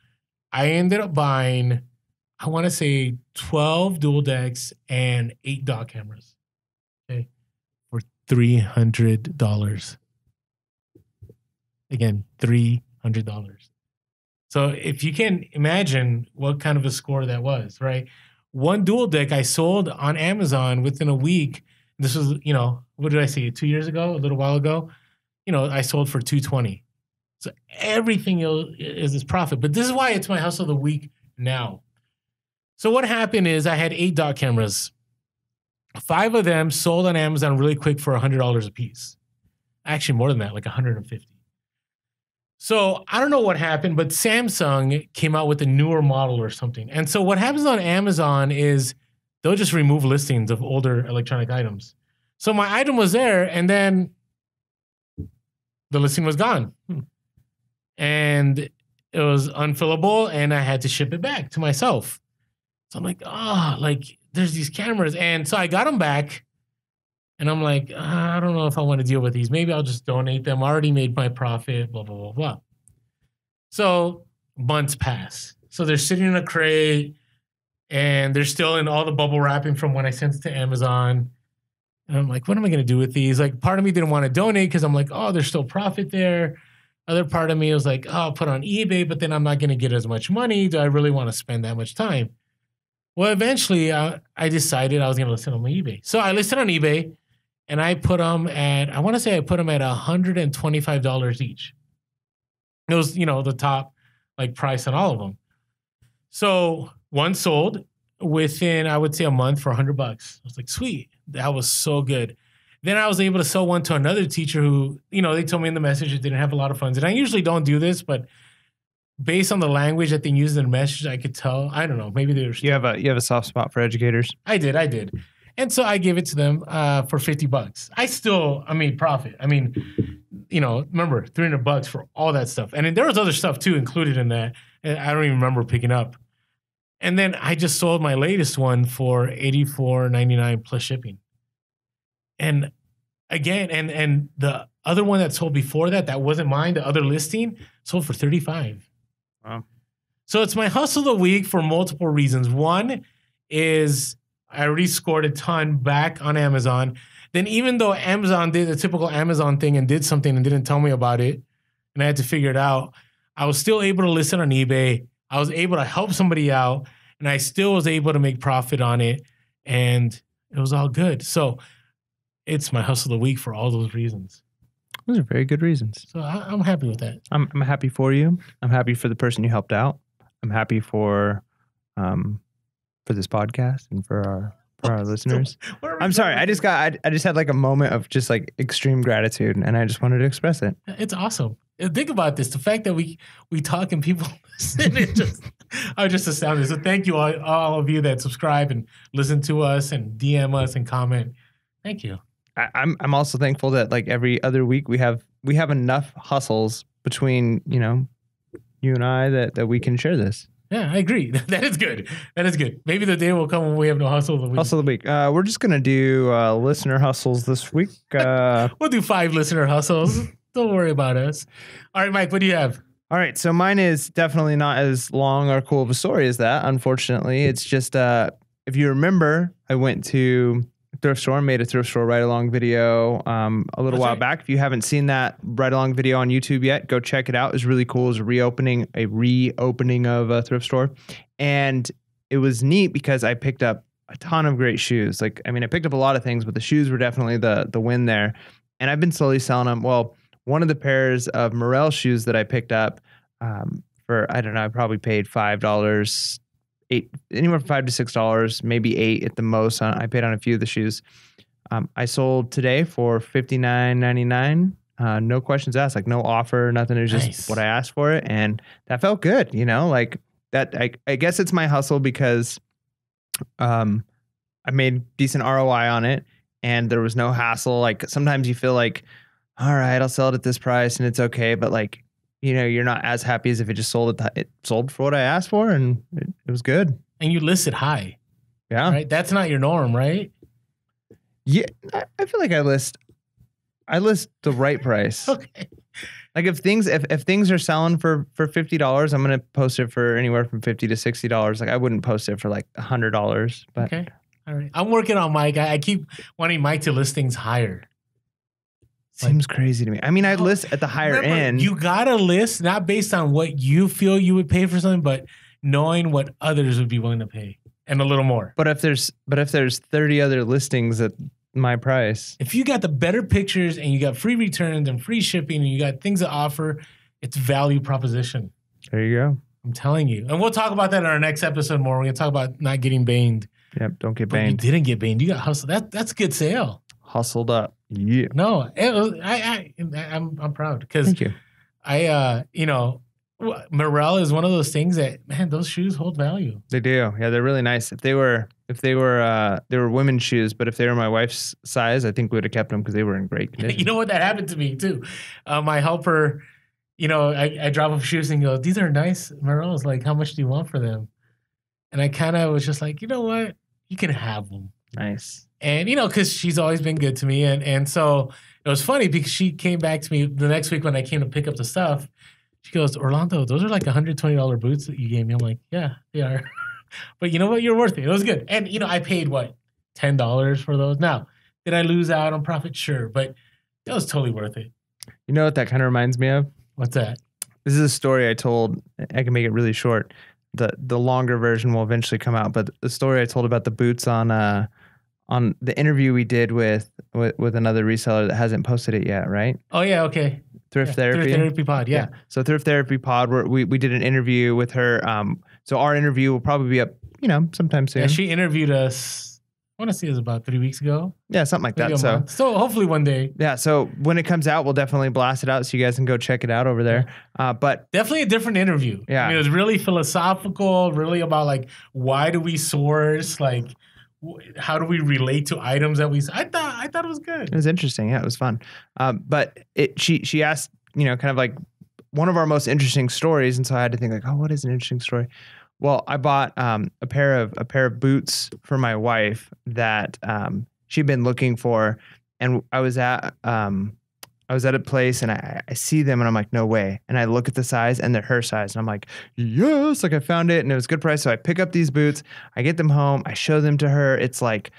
I ended up buying, I want to say 12 dual decks and 8 dot cameras. Okay. For $300. Again, $300. So if you can imagine what kind of a score that was, right? One dual deck I sold on Amazon within a week. This was, what did I say? 2 years ago, a little while ago, I sold for $220. So everything is this profit. But this is why it's my hustle of the week now. So what happened is I had 8 dot cameras. 5 of them sold on Amazon really quick for $100 a piece. Actually, more than that, like $150. So I don't know what happened, but Samsung came out with a newer model or something. And so what happens on Amazon is they'll just remove listings of older electronic items. So my item was there, and then the listing was gone. And it was unfillable, and I had to ship it back to myself. So I'm like, there's these cameras. And so I got them back, and I'm like, I don't know if I want to deal with these. Maybe I'll just donate them. I already made my profit, blah, blah, blah, blah. So months pass. So they're sitting in a crate, and they're still in all the bubble wrapping from when I sent it to Amazon. And I'm like, what am I going to do with these? Like, part of me didn't want to donate because I'm like, there's still profit there. Other part of me was like, I'll put it on eBay, but then I'm not going to get as much money. Do I really want to spend that much time? Well, eventually, I decided I was going to list it on my eBay. So I listed on eBay, and I put them at, I want to say I put them at $125 each. It was, the top price on all of them. So one sold within, I would say, a month for $100. I was like, sweet. That was so good. Then I was able to sell one to another teacher who, they told me in the message it didn't have a lot of funds. And I usually don't do this, but based on the language that they used in the message, I could tell. I don't know. Maybe they were. You have a soft spot for educators. I did. And so I gave it to them for $50. I made profit. Remember, $300 for all that stuff. And then there was other stuff too included in that. And I don't even remember picking up. And then I just sold my latest one for $84.99 plus shipping. And again, and the other one that sold before that wasn't mine, the other listing, sold for $35. Wow. So it's my hustle of the week for multiple reasons. One is I already scored a ton back on Amazon. Then even though Amazon did the typical Amazon thing and did something and didn't tell me about it, and I had to figure it out, I was still able to list it on eBay. I was able to help somebody out, and I still was able to make profit on it, and it was all good. So it's my hustle of the week for all those reasons. Those are very good reasons. So I'm happy with that. I'm happy for you. I'm happy for the person you helped out. I'm happy for this podcast and for our listeners. I'm sorry. I just had like a moment of just like extreme gratitude, and I just wanted to express it. It's awesome. Think about this. The fact that we talk and people listen, I'm just astounded. So thank you all of you that subscribe and listen to us and DM us and comment. Thank you. I'm also thankful that like every other week we have enough hustles between, you know, you and I that we can share this. Yeah, I agree. That is good. That is good. Maybe the day will come when we have no hustle of the week. Hustle of the week. We're just going to do listener hustles this week. We'll do 5 listener hustles. Don't worry about us. All right, Mike, what do you have? All right. So mine is definitely not as long or cool of a story as that, unfortunately. It's just, if you remember, I went to thrift store, made a thrift store ride-along video a little while back. If you haven't seen that ride-along video on YouTube yet, go check it out. It was really cool. It was a reopening of a thrift store. And it was neat because I picked up a ton of great shoes. Like, I mean, I picked up a lot of things, but the shoes were definitely the win there. And I've been slowly selling them. Well, one of the pairs of Morel shoes that I picked up for, I don't know, I probably paid $5, anywhere from $5 to $6, maybe $8 at the most. I paid on a few of the shoes. I sold today for $59.99. No questions asked, like no offer, nothing. It was just what I asked for it, and that felt good. You know, like that. I guess it's my hustle because I made decent ROI on it, and there was no hassle. Like sometimes you feel like, all right, I'll sell it at this price, and it's okay, but like, you know, you're not as happy as if it just sold it. It sold for what I asked for, and it was good. And you listed high. Yeah. Right? That's not your norm, right? Yeah. I feel like I list the right price. Okay. Like if things are selling for $50, I'm going to post it for anywhere from $50 to $60. Like I wouldn't post it for like $100, but okay. All right. I'm working on Mike. I keep wanting Mike to list things higher. Seems crazy to me. I mean, I list at the higher end. You gotta list not based on what you feel you would pay for something, but knowing what others would be willing to pay and a little more. But if there's 30 other listings at my price, if you got the better pictures and you got free returns and free shipping and you got things to offer, it's value proposition. There you go. I'm telling you, and we'll talk about that in our next episode more. We're gonna talk about not getting baned. Yep, don't get banged. You didn't get banged. You got hustled. That's a good sale. Hustled up. Yeah. No, I'm proud because thank you. You know, Morel is one of those things that, man, those shoes hold value. They do. Yeah, they're really nice. If they were women's shoes, but if they were my wife's size, I think we would have kept them because they were in great condition. You know what? That happened to me too. My helper, you know, I drop off shoes and go, these are nice Morels. Like, how much do you want for them? And I kind of was just like, you know what? You can have them. Nice. And, you know, because she's always been good to me. And so it was funny because she came back to me the next week when I came to pick up the stuff. She goes, Orlando, those are like $120 boots that you gave me. I'm like, yeah, they are. But you know what? You're worth it. It was good. And, you know, I paid what? $10 for those. Now, did I lose out on profit? Sure. But it was totally worth it. You know what that kind of reminds me of? What's that? This is a story I told. I can make it really short. The longer version will eventually come out. But the story I told about the boots on the interview we did with another reseller that hasn't posted it yet, right? Oh, yeah. Okay. Thrift Therapy. Thrift Therapy Pod, yeah. So Thrift Therapy Pod, we did an interview with her. So our interview will probably be up, you know, sometime soon. Yeah, she interviewed us, I want to say it was about 3 weeks ago. Yeah, something like maybe that. So hopefully one day. Yeah, so when it comes out, we'll definitely blast it out so you guys can go check it out over there. But definitely a different interview. Yeah. I mean, it was really philosophical, really about like, why do we source? Like, how do we relate to items that I thought it was good. It was interesting. Yeah, it was fun. But she asked, you know, kind of like one of our most interesting stories, and so I had to think like, oh, what is an interesting story? Well, I bought a pair of boots for my wife that she'd been looking for, and I was at a place and I see them and I'm like, no way. And I look at the size and they're her size. And I'm like, yes, like I found it and it was a good price. So I pick up these boots, I get them home, I show them to her. It's like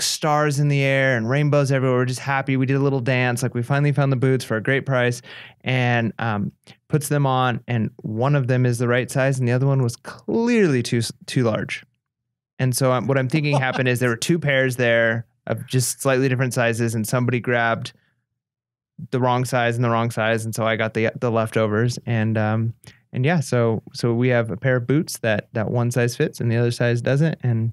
stars in the air and rainbows everywhere. We're just happy. We did a little dance. Like we finally found the boots for a great price. And puts them on, and one of them is the right size and the other one was clearly too large. And so what I'm thinking happened is there were two pairs there of just slightly different sizes, and somebody grabbed the wrong size and the wrong size, and so I got the leftovers. And yeah, so we have a pair of boots that one size fits and the other size doesn't, and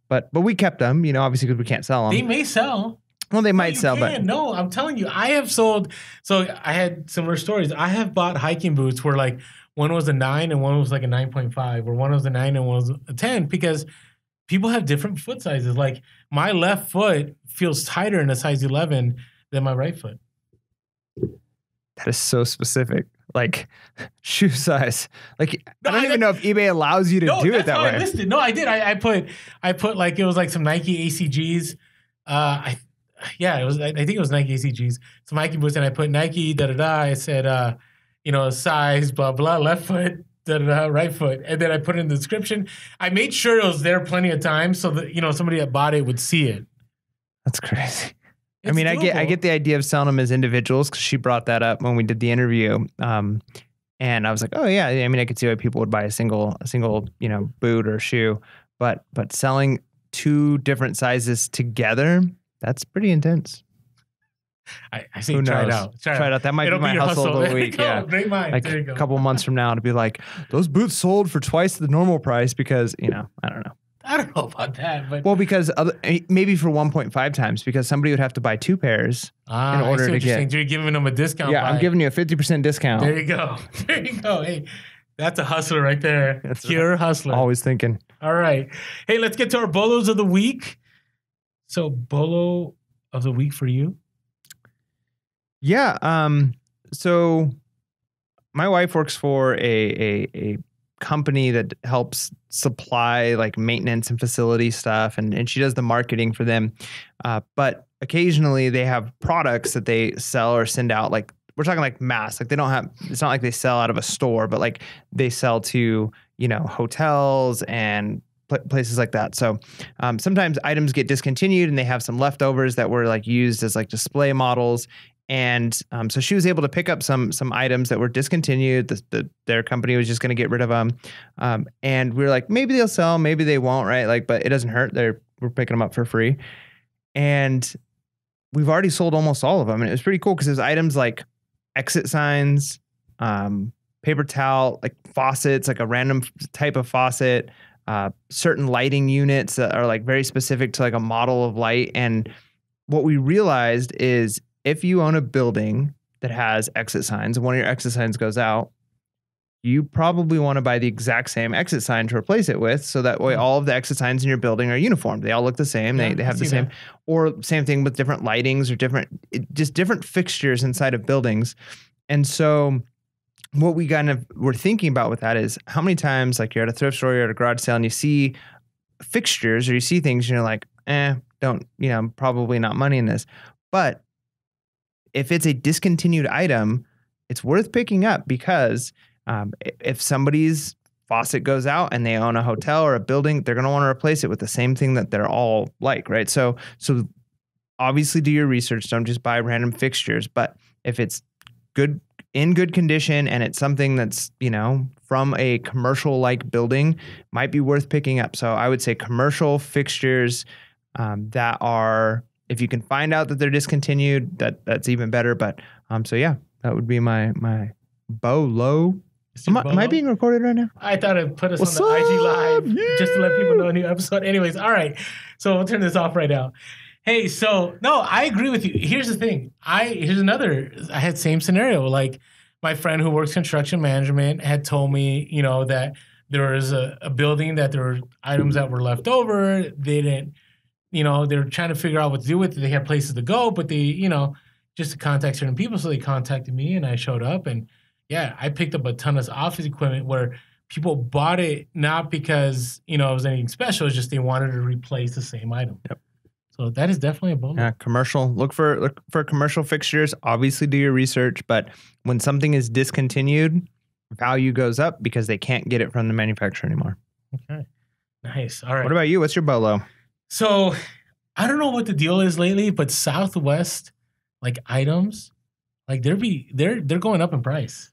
but we kept them, obviously, because we can't sell them. They may sell. Well, they might sell, but no, I'm telling you, I have sold. So I had similar stories. I have bought hiking boots where like one was a 9 and one was like a 9.5, or one was a 9 and one was a 10, because people have different foot sizes. Like my left foot feels tighter in a size 11 than my right foot. That is so specific. Like shoe size. Like I don't even know if eBay allows you to do it that way. I listed. No, I did. I put like, it was like some Nike ACGs. I think it was Nike ACGs. Some Nike boots, and I put Nike I said size blah blah, left foot right foot, and then I put it in the description. I made sure it was there plenty of times so that somebody that bought it would see it. That's crazy. It's doable. I get the idea of selling them as individuals, because she brought that up when we did the interview. And I was like, oh yeah, I mean, I could see why people would buy a single boot or shoe, but selling two different sizes together, that's pretty intense. I say try it out. Try it out. That might be my hustle of the week. Yeah, great mind. Like a couple months from now to be like, those boots sold for twice the normal price because I don't know. I don't know about that, but because maybe for 1.5 times, because somebody would have to buy two pairs in order to get. You're giving them a discount. Yeah, I'm giving you a 50% discount. There you go. There you go. Hey, that's a hustler right there. That's pure hustler. Always thinking. All right. Hey, let's get to our BOLOs of the week. So, BOLO of the week for you? Yeah. So my wife works for a company that helps supply like maintenance and facility stuff, and she does the marketing for them. But occasionally they have products that they sell or send out. Like we're talking like mass. Like it's not like they sell out of a store, but like they sell to hotels and places like that. So sometimes items get discontinued and they have some leftovers that were like used as like display models. And so she was able to pick up some items that were discontinued. Their company was just going to get rid of them. And we were like, maybe they'll sell, maybe they won't, right? Like, but it doesn't hurt. We're picking them up for free. And we've already sold almost all of them. And it was pretty cool because there's items like exit signs, paper towel, like faucets, like a random type of faucet, certain lighting units that are like very specific to like a model of light. And what we realized is, if you own a building that has exit signs and one of your exit signs goes out, you probably want to buy the exact same exit sign to replace it with, so that way all of the exit signs in your building are uniform. They all look the same. They have the same, or same thing with different lightings or different fixtures inside of buildings. And so what we were thinking about with that is, how many times like you're at a thrift store, you're at a garage sale, and you see fixtures or you see things and you're like, probably not money in this. But if it's a discontinued item, it's worth picking up, because if somebody's faucet goes out and they own a hotel or a building, they're going to want to replace it with the same thing that they're all like, right? So obviously do your research. Don't just buy random fixtures. But if it's in good condition and it's something that's, from a commercial like building, might be worth picking up. So I would say commercial fixtures that are, if you can find out that they're discontinued, that's even better. But so yeah, that would be my BOLO. Am I being recorded right now? I thought I'd put us on the IG Live just to let people know a new episode. Anyways, all right. So we'll turn this off right now. Hey, so no, I agree with you. Here's the thing. I had same scenario. Like my friend who works construction management had told me, that there was a building that there were items that were left over. They didn't. They're trying to figure out what to do with it. They had places to go, but they, just to contact certain people. So they contacted me and I showed up, and yeah, I picked up a ton of office equipment where people bought it not because, it was anything special. It's just they wanted to replace the same item. Yep. So that is definitely a bonus. Yeah, commercial. Look for commercial fixtures. Obviously do your research, but when something is discontinued, value goes up because they can't get it from the manufacturer anymore. Okay. Nice. All right. What about you? What's your BOLO? So I don't know what the deal is lately, but Southwest like items, like they're going up in price.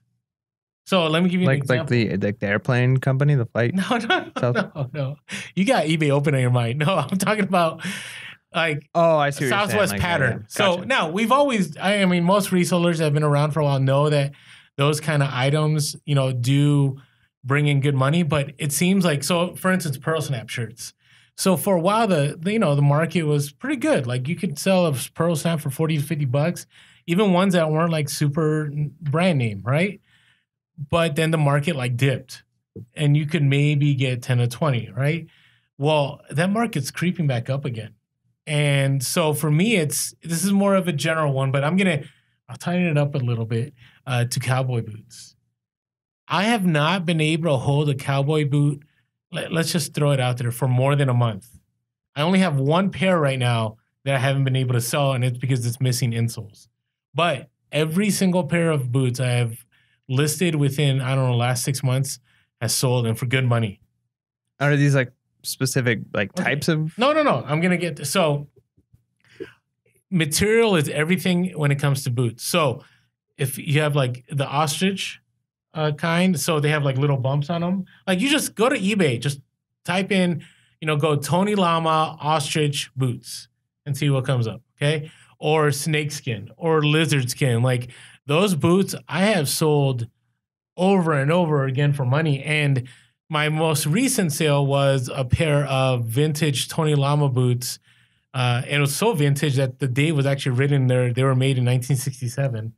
So let me give you an example. Like the airplane company, the flight. No. You got eBay open in your mind. No, I'm talking about like I see what Southwest you're saying. pattern. Yeah. Gotcha. So now we've always, I mean, most resellers that have been around for a while know that those kind of items, do bring in good money. But it seems like, so for instance, Pearl Snap shirts. So for a while, the market was pretty good. Like you could sell a Pearl Snap for $40 to $50, even ones that weren't like super brand name, right? But then the market like dipped and you could maybe get 10 to 20, right? Well, that market's creeping back up again. And so for me, this is more of a general one, but I'll tighten it up a little bit to cowboy boots. I have not been able to hold a cowboy boot. Let's just throw it out there for more than a month. I only have one pair right now that I haven't been able to sell, and it's because it's missing insoles. But every single pair of boots I have listed within, I don't know, last 6 months has sold, and for good money. Are these like specific types of? No. I'm going to get this. So material is everything when it comes to boots. So if you have like the ostrich kind, so they have like little bumps on them. Like you just go to eBay, just type in, go Tony Lama ostrich boots and see what comes up. Okay. Or snakeskin or lizard skin. Like those boots I have sold over and over again for money. And my most recent sale was a pair of vintage Tony Lama boots. And it was so vintage that the date was actually written there. They were made in 1967.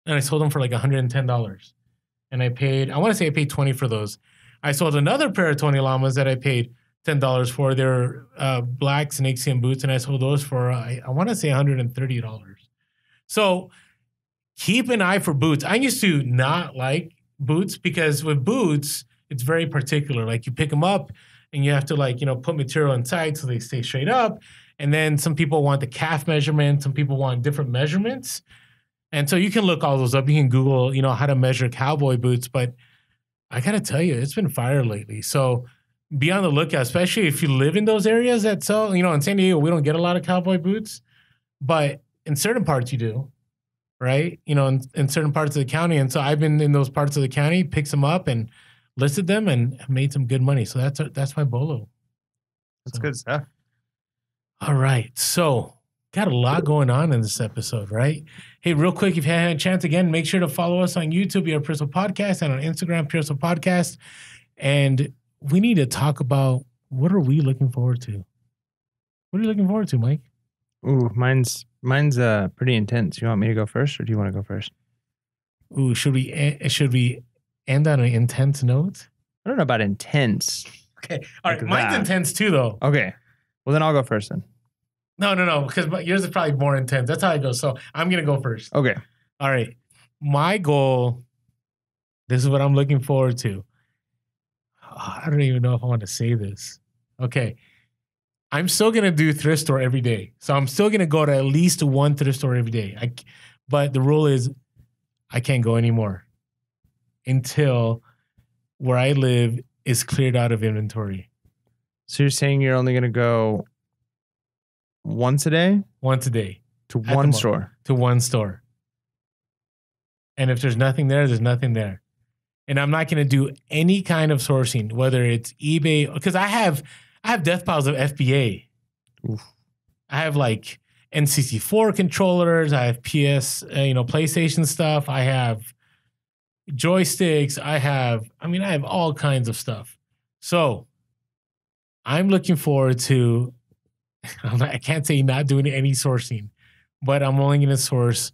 And I sold them for like $110. And I want to say I paid $20 for those. I sold another pair of Tony Lamas that I paid $10 for. They're black snakeskin boots. And I sold those for, I want to say $130. So keep an eye for boots. I used to not like boots because with boots, it's very particular. Like you pick them up and you have to put material inside so they stay straight up. And then some people want the calf measurement. Some people want different measurements. And so you can look all those up. You can Google, how to measure cowboy boots. But I got to tell you, it's been fire lately. So be on the lookout, especially if you live in those areas that sell, in San Diego, we don't get a lot of cowboy boots. But in certain parts you do, right? In certain parts of the county. And so I've been in those parts of the county, picked them up and listed them and made some good money. So that's my bolo. That's good stuff. All right. So got a lot going on in this episode, right? Hey, real quick, if you haven't had a chance, again, make sure to follow us on YouTube, Pure Hustle Podcast, and on Instagram, Pure Hustle Podcast. And we need to talk about what are we looking forward to? What are you looking forward to, Mike? Ooh, mine's pretty intense. You want me to go first or do you want to go first? Ooh, should we end on an intense note? I don't know about intense. Okay. All right. Mine's intense too, though. Okay. Well, then I'll go first then. No. Because yours is probably more intense. That's how I go. So I'm going to go first. Okay. All right. My goal, this is what I'm looking forward to. I don't even know if I want to say this. Okay. I'm still going to do thrift store every day. So I'm still going to go to at least one thrift store every day. But the rule is I can't go anymore until where I live is cleared out of inventory. So you're saying you're only going to go once a day? Once a day. To one store? To one store. And if there's nothing there, there's nothing there. And I'm not going to do any kind of sourcing, whether it's eBay, because I have death piles of FBA. Oof. I have like NCC4 controllers. I have PlayStation stuff. I have joysticks. I have all kinds of stuff. So I'm looking forward to, I can't say not doing any sourcing, but I'm only going to source.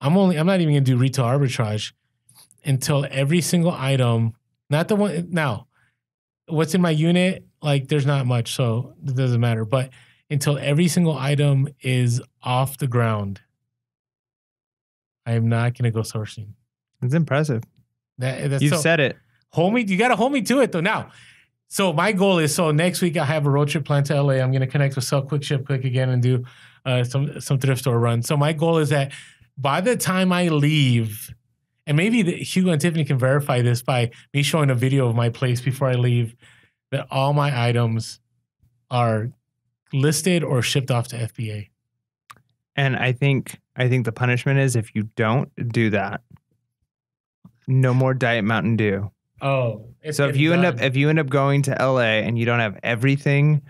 I'm not even going to do retail arbitrage until every single item, not the one now, what's in my unit, like there's not much, so it doesn't matter. But until every single item is off the ground, I am not going to go sourcing. It's impressive. You said it. You got to hold me to it though. Now, so my goal is, next week I have a road trip planned to LA. I'm going to connect with Sell Quick Ship Quick again and do some thrift store runs. So my goal is that by the time I leave, and maybe Hugo and Tiffany can verify this by me showing a video of my place before I leave, that all my items are listed or shipped off to FBA. And I think the punishment is if you don't do that, no more Diet Mountain Dew. Oh, so if you end up going to LA and you don't have everything,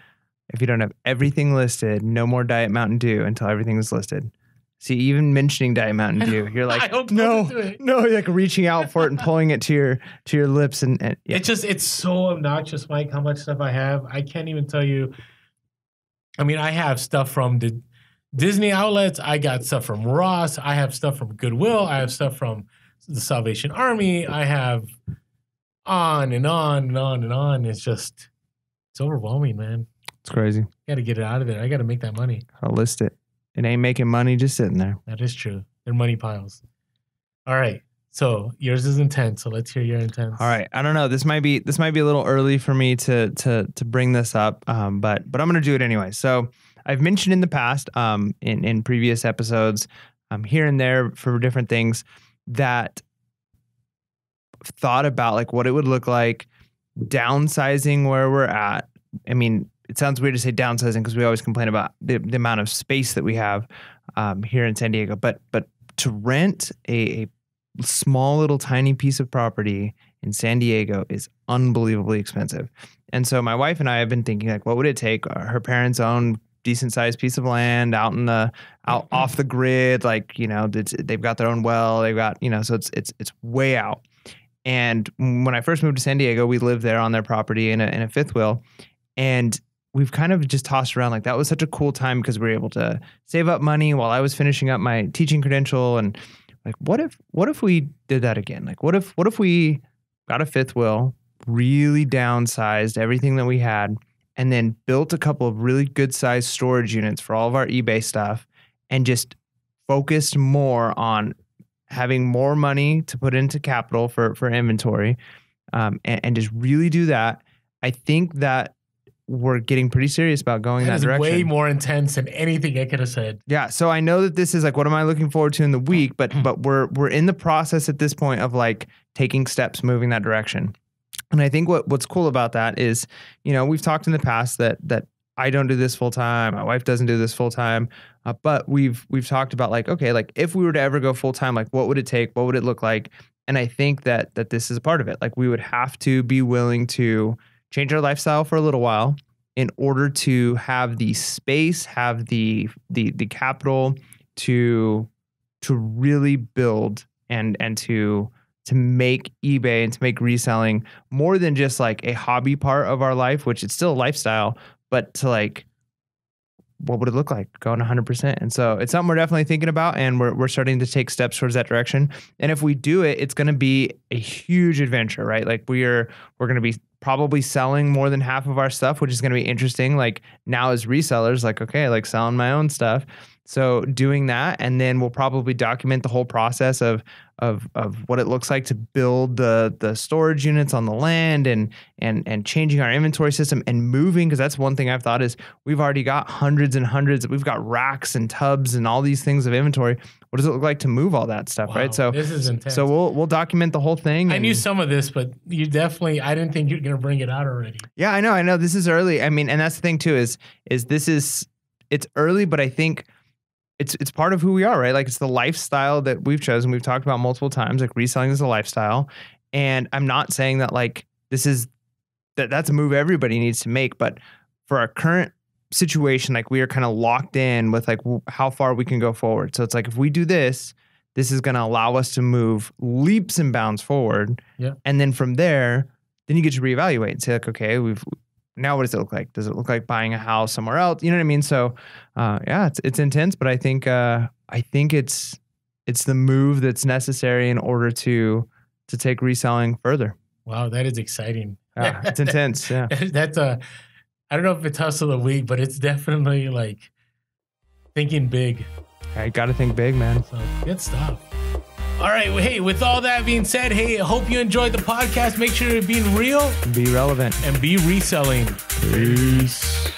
if you don't have everything listed, no more Diet Mountain Dew until everything is listed. See, even mentioning Diet Mountain Dew, you're like, no, you're like reaching out for it and pulling it to your lips, and yeah. It's so obnoxious, Mike, how much stuff I have. I can't even tell you. I mean, I have stuff from the Disney outlets. I got stuff from Ross. I have stuff from Goodwill. I have stuff from the Salvation Army. I have on and on and on and on. It's overwhelming, man. It's crazy. Got to get it out of there. I got to make that money. I'll list it. It ain't making money just sitting there. That is true. They're money piles. All right. So yours is intense. So let's hear your intense. All right. I don't know. This might be a little early for me to bring this up, but I'm gonna do it anyway. So I've mentioned in the past, in previous episodes, here and there for different things, that I've thought about like what it would look like downsizing where we're at. I mean, it sounds weird to say downsizing because we always complain about the amount of space that we have here in San Diego, but to rent a small little tiny piece of property in San Diego is unbelievably expensive. And so my wife and I have been thinking, like, what would it take? Her parents own decent sized piece of land out off the grid. Like, you know, they've got their own well, they've got, you know, so it's way out. And when I first moved to San Diego, we lived there on their property in a fifth wheel. And we've kind of just tossed around like that was such a cool time because we were able to save up money while I was finishing up my teaching credential. And like, what if we did that again? Like, what if we got a fifth wheel, really downsized everything that we had, and then built a couple of really good sized storage units for all of our eBay stuff and just focused more on having more money to put into capital for inventory, and just really do that. I think that we're getting pretty serious about going that direction. Way more intense than anything I could have said. Yeah. So I know that this is like, what am I looking forward to in the week? But we're in the process at this point of like taking steps, moving that direction. And I think what's cool about that is, you know, we've talked in the past that I don't do this full time. My wife doesn't do this full time. But we've talked about like, okay, like if we were to ever go full time, like what would it take? What would it look like? And I think that this is a part of it. Like we would have to be willing to change our lifestyle for a little while in order to have the space, have the capital to really build and to make eBay and to make reselling more than just like a hobby part of our life, which it's still a lifestyle, but to like, what would it look like going 100%? And so it's something we're definitely thinking about, and we're starting to take steps towards that direction. And if we do it, it's going to be a huge adventure, right? Like we're going to be probably selling more than half of our stuff, which is going to be interesting. Like now as resellers, like, okay, like selling my own stuff. So doing that, and then we'll probably document the whole process of what it looks like to build the storage units on the land and changing our inventory system and moving, because that's one thing I've thought is we've already got hundreds and hundreds. We've got racks and tubs and all these things of inventory. What does it look like to move all that stuff, right? So this is intense. So we'll document the whole thing. I knew some of this, but I didn't think you were going to bring it out already. Yeah, I know. This is early. I mean, and that's the thing too is it's early, but I think it's part of who we are, right? Like it's the lifestyle that we've chosen. We've talked about multiple times, like reselling is a lifestyle. And I'm not saying that like that's a move everybody needs to make, but for our current situation, like we are kind of locked in with like how far we can go forward. So it's like, if we do this is going to allow us to move leaps and bounds forward. Yeah. And then from there, then you get to reevaluate and say like, okay, now what does it look like? Does it look like buying a house somewhere else? You know what I mean? So, yeah, it's intense, but I think it's the move that's necessary in order to take reselling further. Wow, that is exciting. Yeah, it's intense. Yeah, that's I don't know if it's hustle of the week, but it's definitely like thinking big. I got to think big, man. So good stuff. All right. Well, hey, with all that being said, hey, I hope you enjoyed the podcast. Make sure you're being real, be relevant, and be reselling. Peace.